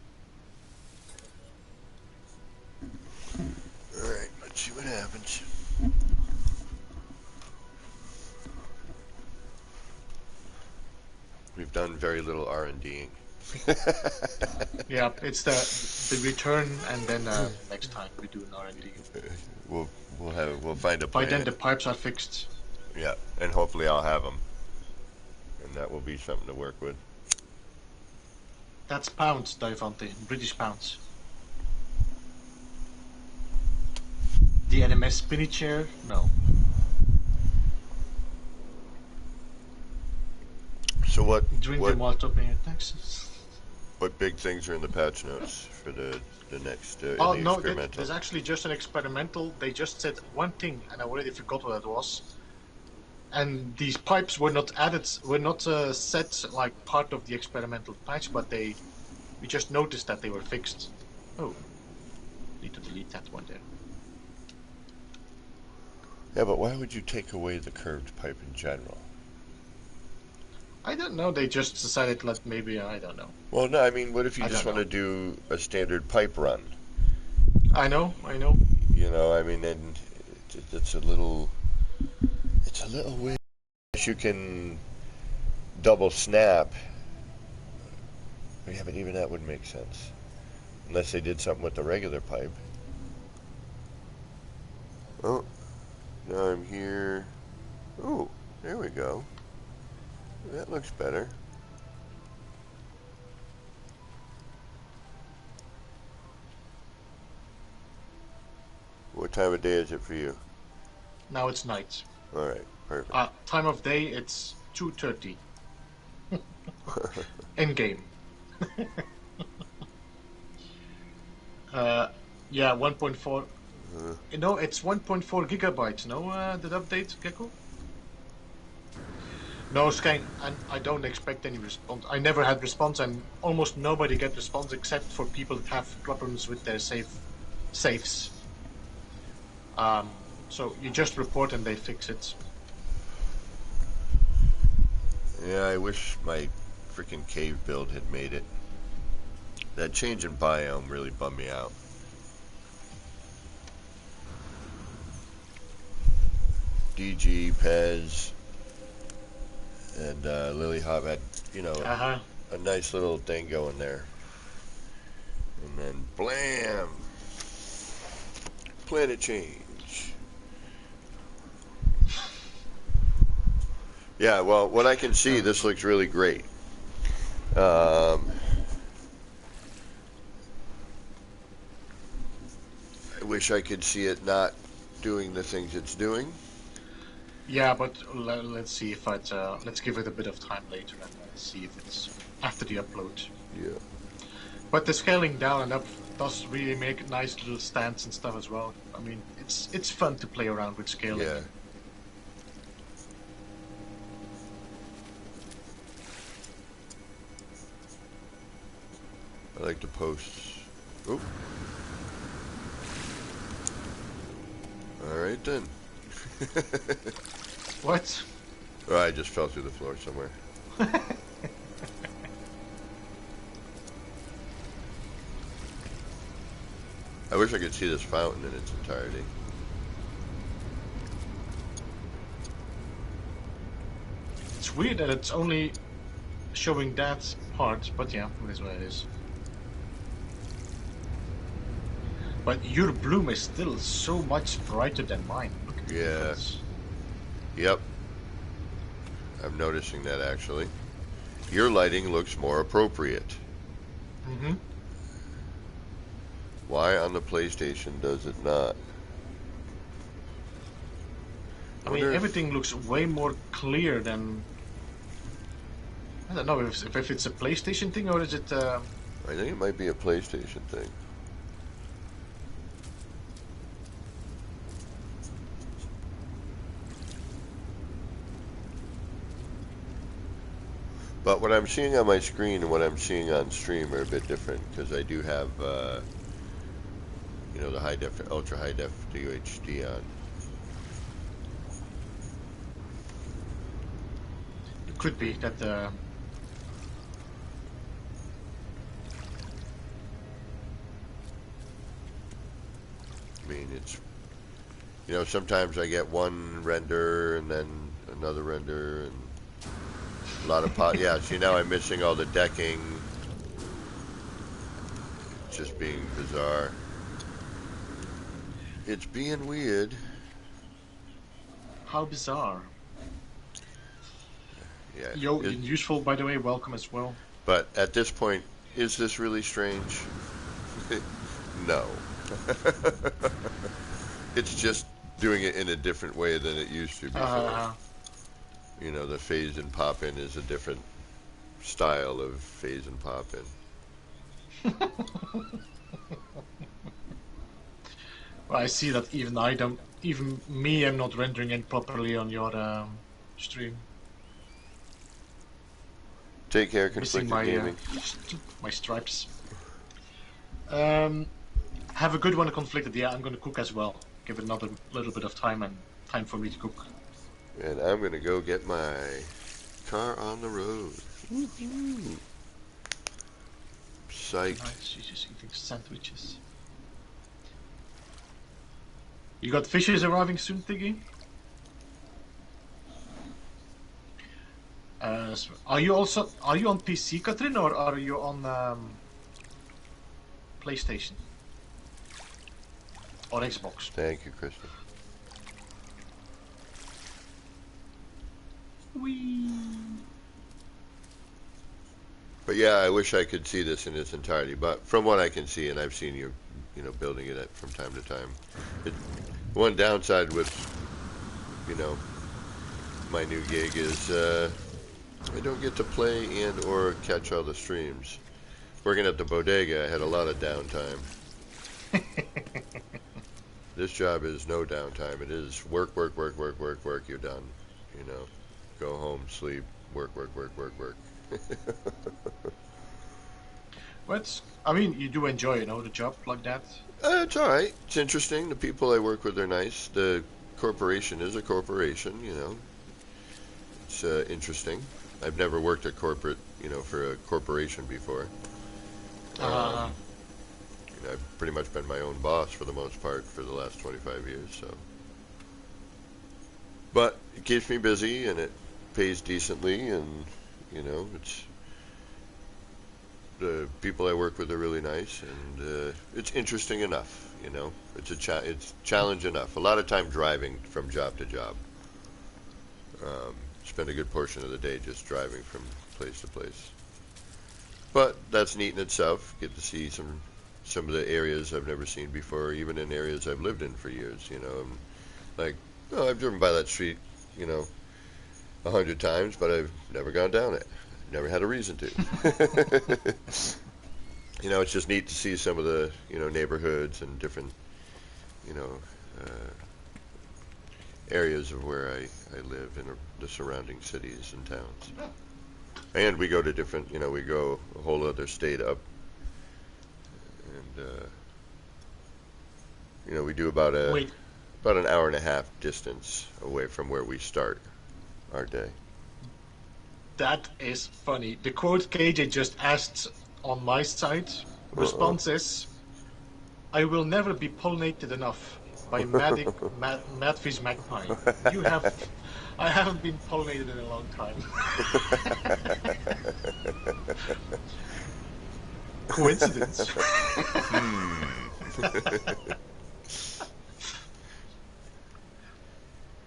Alright, let's see what happens. We've done very little R&Ding. Yeah, it's the return, and then next time we do an R&D. We'll find a plan. By then the pipes are fixed. Yeah, and hopefully I'll have them, and that will be something to work with. That's pounds, Davante, British pounds. The NMS spinny chair? No. So what While talking at Texas. What big things are in the patch notes for the next Oh in the no, experimental? there's actually just an experimental. They just said one thing, and I already forgot what it was. And these pipes were not added, were not set like part of the experimental patch, but we just noticed that they were fixed. Oh, need to delete that one there. Yeah, but why would you take away the curved pipe in general? I don't know. They just decided, like, maybe I don't know. Well, no, I mean, what if you just want to do a standard pipe run? I know. You know, I mean, then it's a little weird. You can double snap. Yeah, but even that wouldn't make sense. Unless they did something with the regular pipe. Oh, now I'm here. Oh, there we go. That looks better. What time of day is it for you? Now it's night. Alright, perfect. Time of day, it's 2:30. In game. Yeah, 1.4. No, it's 1.4 gigabytes. No, that update, Gecko? No, Skang, and I don't expect any response. I never had response, and almost nobody get response except for people that have problems with their safes. So you just report and they fix it. Yeah, I wish my freaking cave build had made it. That change in biome really bummed me out. DG, Pez, and Lily Hop had, you know, a nice little thing going there. And then, blam! Planet change. Yeah, well, what I can see, this looks really great. I wish I could see it not doing the things it's doing. Yeah, but let's see if let's give it a bit of time later and see if it's after the upload. Yeah. But the scaling down and up does really make nice little stands and stuff as well. I mean, it's fun to play around with scaling. Yeah. I like to post. Oop. All right then. What? Oh, I just fell through the floor somewhere. I wish I could see this fountain in its entirety. It's weird that it's only showing that part, but yeah, it is what it is. But your bloom is still so much brighter than mine. Look at the Yeah. difference. Yep. I'm noticing that actually. Your lighting looks more appropriate. Mm-hmm. Why on the PlayStation does it not? I mean, everything looks way more clear than... I don't know if it's a PlayStation thing or is it... I think it might be a PlayStation thing. But what I'm seeing on my screen and what I'm seeing on stream are a bit different because I do have, you know, the high def, ultra high def UHD on. It could be that... I mean, it's, you know, sometimes I get one render and then another render and a lot of yeah, see now I'm missing all the decking. It's just being bizarre. It's being weird. How bizarre. Yeah. Yo, useful, by the way, welcome as well. But at this point, is this really strange? No. It's just doing it in a different way than it used to before. You know, the phase and pop in is a different style of phase and pop in. Well, I see that even I don't, even me, I'm not rendering it properly on your stream. Take care, Missing Conflicted my Gaming. my stripes. Have a good one, Conflicted. Yeah, I'm going to cook as well. Give it another little bit of time and time for me to cook. And I'm going to go get my car on the road. Woohoo! Psyched. Nice, she's just eating sandwiches. You got fishes arriving soon, Tiggy? Are you on PC, Katrin, or are you on PlayStation or Xbox? Thank you, Kristen. Whee. But yeah, I wish I could see this in its entirety. But from what I can see, and I've seen you know, building it from time to time. One downside with, you know, my new gig is I don't get to play and or catch all the streams. Working at the bodega, I had a lot of downtime. This job is no downtime. It is work, work, work, work, work, work. You're done. You know, go home, sleep, work, work, work, work, work. But I mean, you do enjoy, you know, the job like that. It's all right. It's interesting. The people I work with are nice. The corporation is a corporation. You know, it's interesting. I've never worked at corporate, you know, for a corporation before. You know, I've pretty much been my own boss for the most part for the last 25 years. So, but it keeps me busy and it pays decently, and you know, it's. The people I work with are really nice, and it's interesting enough, you know. It's challenge enough. A lot of time driving from job to job. Spend a good portion of the day just driving from place to place. But that's neat in itself. Get to see some of the areas I've never seen before, even in areas I've lived in for years. You know, like, oh, I've driven by that street, you know, 100 times, but I've never gone down it. Never had a reason to. You know, it's just neat to see some of the, you know, neighborhoods and different, you know, areas of where I live in the surrounding cities and towns. And we go to different, you know, we go a whole other state up and you know, we do about Wait, an hour and a half distance away from where we start our day. that is funny. The quote KJ just asked on my side, response is, I will never be pollinated enough by Madfish Magpie. I haven't been pollinated in a long time. Coincidence.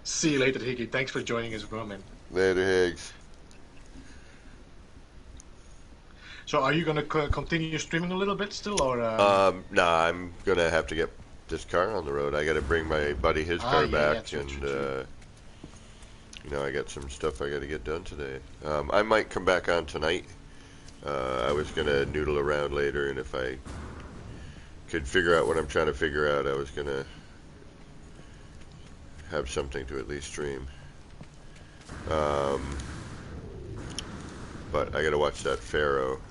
See you later, Higgy. Thanks for joining as well, man. Later, Higgs. So, are you gonna continue streaming a little bit still, or? Nah, I'm gonna have to get this car on the road. I gotta bring my buddy his car back, true. You know, I got some stuff I gotta get done today. I might come back on tonight. I was gonna noodle around later, and if I could figure out what I'm trying to figure out, I was gonna have something to at least stream. But I gotta watch that Pharaoh.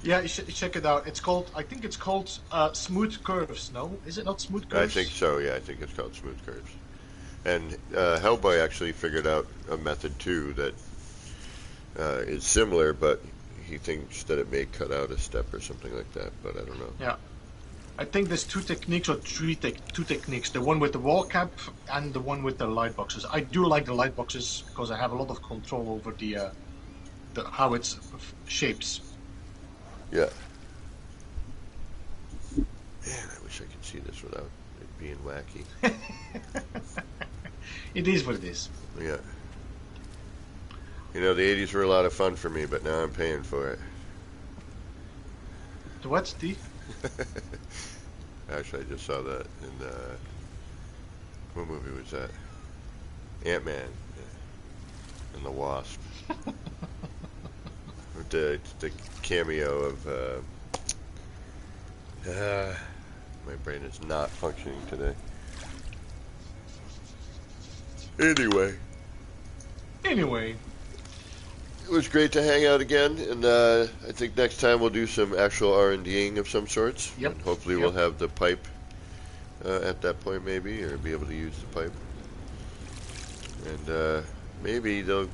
Yeah, you should check it out. It's called, I think it's called Smooth Curves. No, is it not Smooth Curves? I think so. Yeah, I think it's called Smooth Curves. And Hellboy actually figured out a method too that is similar, but he thinks that it may cut out a step or something like that. But I don't know. Yeah, I think there's two techniques or two techniques. The one with the wall cap and the one with the light boxes. I do like the light boxes because I have a lot of control over the how it's shapes. Yeah. Man, I wish I could see this without it being wacky. It is what it is. Yeah. You know, the 80s were a lot of fun for me, but now I'm paying for it. What's the? Actually, I just saw that in, what movie was that? Ant-Man and the Wasp. With the cameo of, my brain is not functioning today. Anyway. It was great to hang out again, and I think next time we'll do some actual R&Ding of some sorts. Yep. And hopefully we'll have the pipe at that point, maybe, or be able to use the pipe. And maybe they'll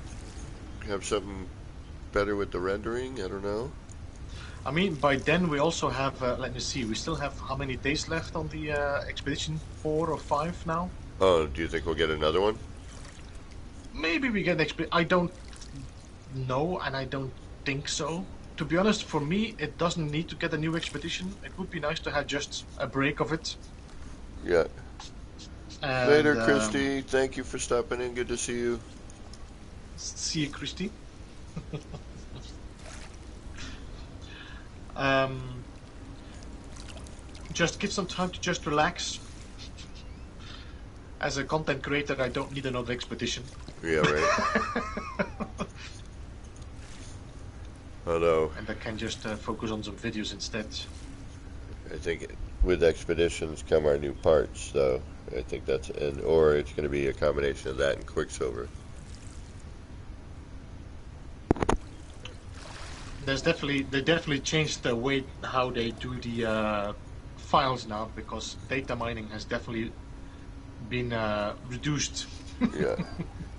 have something better with the rendering. I don't know. I mean, by then we also have, let me see, we still have how many days left on the expedition? 4 or 5 now? Oh, do you think we'll get another one? Maybe we get I don't know, and I don't think so. To be honest, for me, it doesn't need to get a new expedition. It would be nice to have just a break of it. Yeah. And, Later, Christy. Thank you for stopping in. Good to see you. See you, Christy. Just give some time to just relax. As a content creator, I don't need another expedition. Yeah, right. Although, and I can just focus on some videos instead. I think with expeditions come our new parts, though. I think that's, or it's going to be a combination of that and Quicksilver. They definitely changed the way how they do the files now, because data mining has definitely been reduced. Yeah.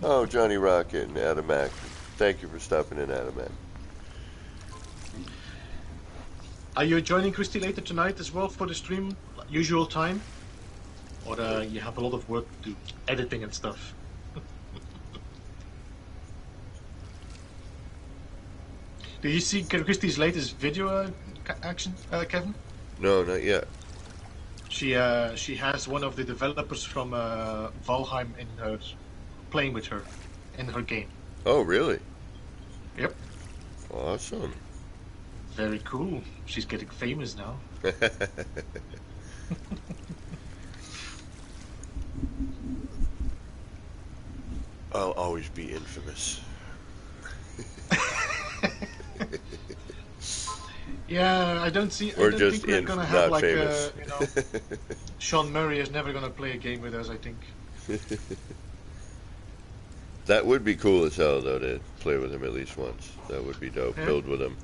Oh, Johnny Rocket and Adam Mac. Thank you for stopping in, Adam Mac. Are you joining Christy later tonight as well for the stream, usual time? Or you have a lot of work to do, editing and stuff? Did you see Christy's latest video action, Kevin? No, not yet. She has one of the developers from Valheim in her, playing with her in her game. Oh, really? Yep. Awesome. Very cool. She's getting famous now. I'll always be infamous. Yeah, I don't think we're gonna have like Sean Murray is never gonna play a game with us, I think. That would be cool as hell, though, to play with him at least once. That would be dope. Yeah. Build with him.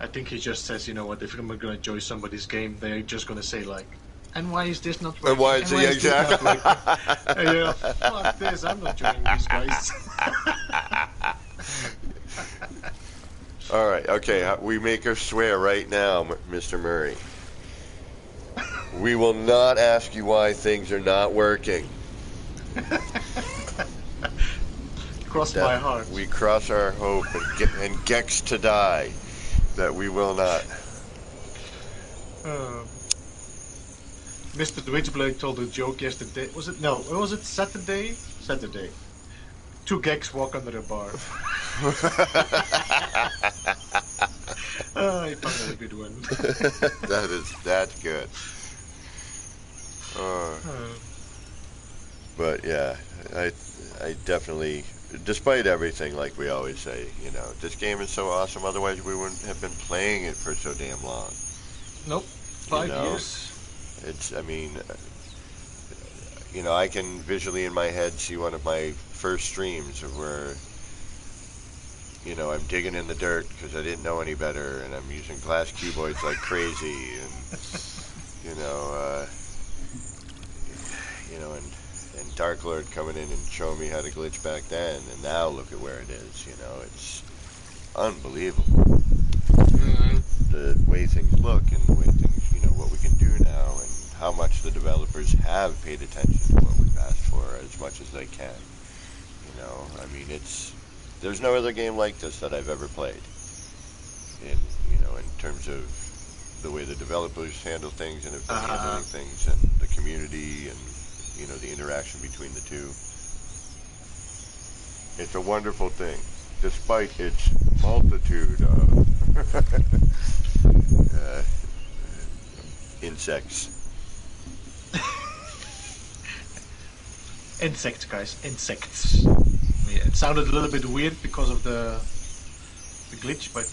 I think he just says, you know what, if I'm going to enjoy somebody's game, they're just going to say, like, and why is this not working? And why is this exactly? not working? And you're like, fuck this, I'm not joining these guys. All right, okay, we make her swear right now, Mr. Murray. We will not ask you why things are not working. Cross my heart. We cross our hope and Gex to die that we will not. Mr. Witchblade told a joke yesterday. Was it? No, was it Saturday? Saturday. 2 geeks walk under a bar. I found that a good one. That's good. But yeah, I definitely, despite everything, like we always say, you know, this game is so awesome. Otherwise, we wouldn't have been playing it for so damn long. Nope, 5 years. It's, I mean, you know, I can visually in my head see one of my first streams of where, you know, I'm digging in the dirt because I didn't know any better, and I'm using glass cuboids like crazy, and and Dark Lord coming in and showing me how to glitch back then, and now look at where it is. You know, it's unbelievable. The way things look and the way things, you know, what we can do now, and how much the developers have paid attention to what we've asked for as much as they can. You know, I mean, there's no other game like this that I've ever played. In terms of the way the developers handle things and have been handling things, and the community, and you know, the interaction between the two. It's a wonderful thing, despite its multitude of insects. Insects, guys, insects. Yeah, it sounded a little bit weird because of the glitch, but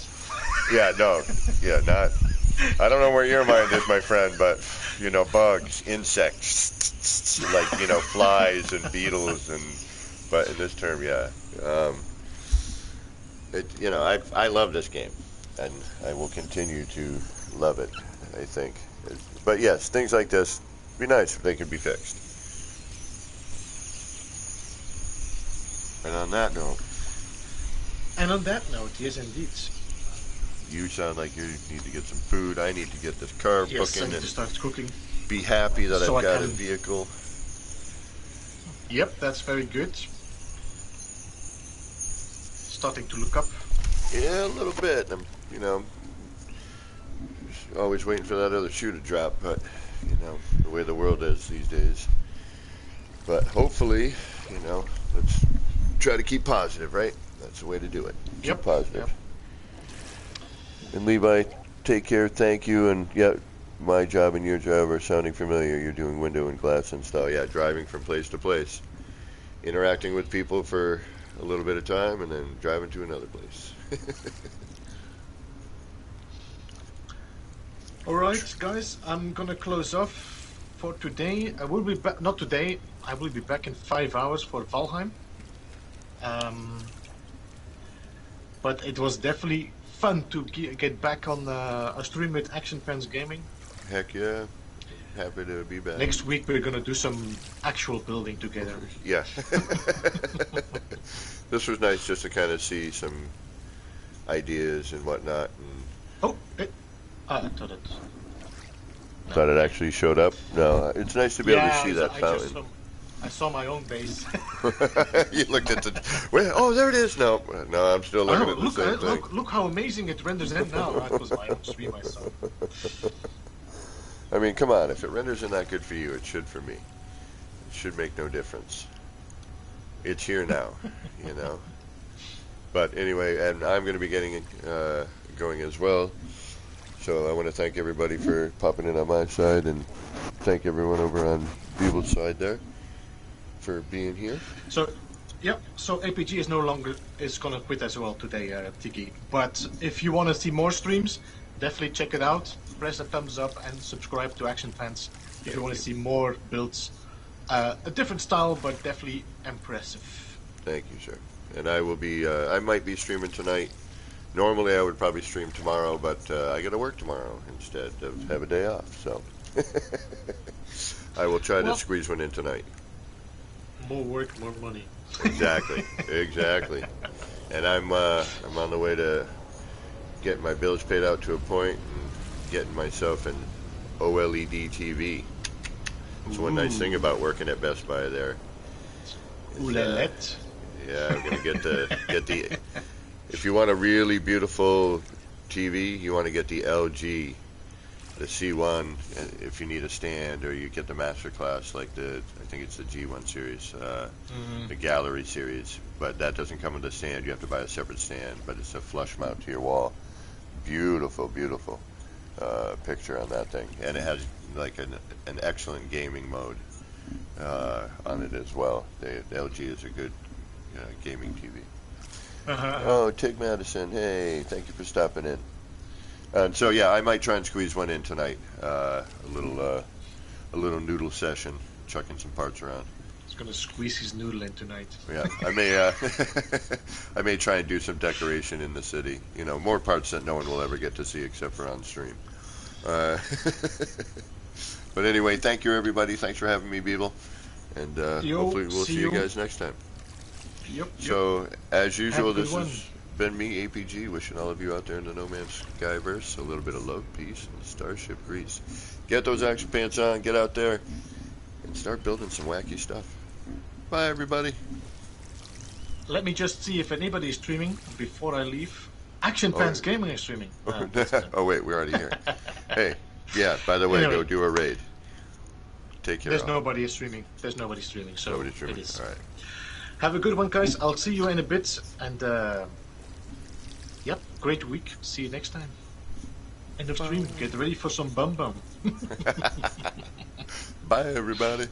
Yeah, no, yeah, not. I don't know where your mind is, my friend, but you know, bugs, insects, like, you know, flies and beetles, but in this term, yeah. You know, I love this game, and I will continue to love it, I think. But yes, things like this, be nice if they could be fixed. And on that note, yes, indeed. you sound like you need to get some food. I need to get this car Yes, booking I need and to start cooking. be happy that So I've got a can- vehicle. Yep, that's very good. Starting to look up. Yeah, a little bit. I'm, you know, always waiting for that other shoe to drop, but, you know, the way the world is these days. But hopefully, you know, let's try to keep positive, right? That's the way to do it. Keep positive. Yep. And Levi, take care, thank you, and yeah, my job and your job are sounding familiar. You're doing window and glass install. Yeah, driving from place to place. Interacting with people for a little bit of time and then driving to another place. Alright, guys, I'm gonna close off for today. I will be back, not today, I will be back in 5 hours for Valheim. But it was definitely fun to get back on a stream with Action Pants Gaming. Heck yeah. Happy to be back. Next week we're gonna do some actual building together. Yeah. This was nice just to kind of see some ideas and whatnot. And I thought it. thought it actually showed up. No, it's nice to be able to see that I fountain. I saw my own base. You looked at the. Well, oh, there it is. No, I'm still looking at the same thing. Look how amazing it renders in now. That was my own stream I saw. I mean, come on. If it renders in that good for you, it should for me. It should make no difference. It's here now, you know. But anyway, and I'm going to be getting going as well. So I want to thank everybody for popping in on my side, and thank everyone over on Beeble's side there for being here. So, yep. So APG is gonna quit as well today, Tiki. But if you want to see more streams, definitely check it out. Press the thumbs up and subscribe to Action Fans if you want to see more builds. A different style, but definitely impressive. Thank you, sir. And I will be. I might be streaming tonight Normally I would probably stream tomorrow, but I got to work tomorrow instead of have a day off. So I will try to squeeze one in tonight. More work, more money. Exactly, exactly. And I'm on the way to getting my bills paid out to a point and getting myself an OLED TV. That's one nice thing about working at Best Buy there. Oulalette. Yeah, I'm gonna get the. If you want a really beautiful TV, you want to get the LG, the C1. If you need a stand, or you get the Masterclass, like I think it's the G1 series, the Gallery series. But that doesn't come with a stand. You have to buy a separate stand. But it's a flush mount to your wall. Beautiful, beautiful picture on that thing, and it has like an excellent gaming mode on it as well. The LG is a good gaming TV. Oh, Tig Madison, hey, thank you for stopping in. And so yeah, I might try and squeeze one in tonight. A little noodle session, chucking some parts around. He's gonna squeeze his noodle in tonight. Yeah, I may try and do some decoration in the city. You know, more parts that no one will ever get to see except for on stream. But anyway, thank you everybody. Thanks for having me, Beeble. And hopefully we'll see you guys next time. Yep. So, as usual, this has been me, APG, wishing all of you out there in the No Man's Skyverse a little bit of love, peace, and starship grease. Get those action pants on, get out there, and start building some wacky stuff. Bye, everybody. Let me just see if anybody is streaming before I leave. Action Fans Gaming is streaming. Oh, wait, we're already here. Hey, yeah, by the way, Anyway. go do a raid. Take care. There's nobody streaming. There's nobody streaming, so Nobody streaming. it is. All right. Have a good one, guys. I'll see you in a bit. And, yep, great week. See you next time. End of stream. Get ready for some bum. Bye, everybody.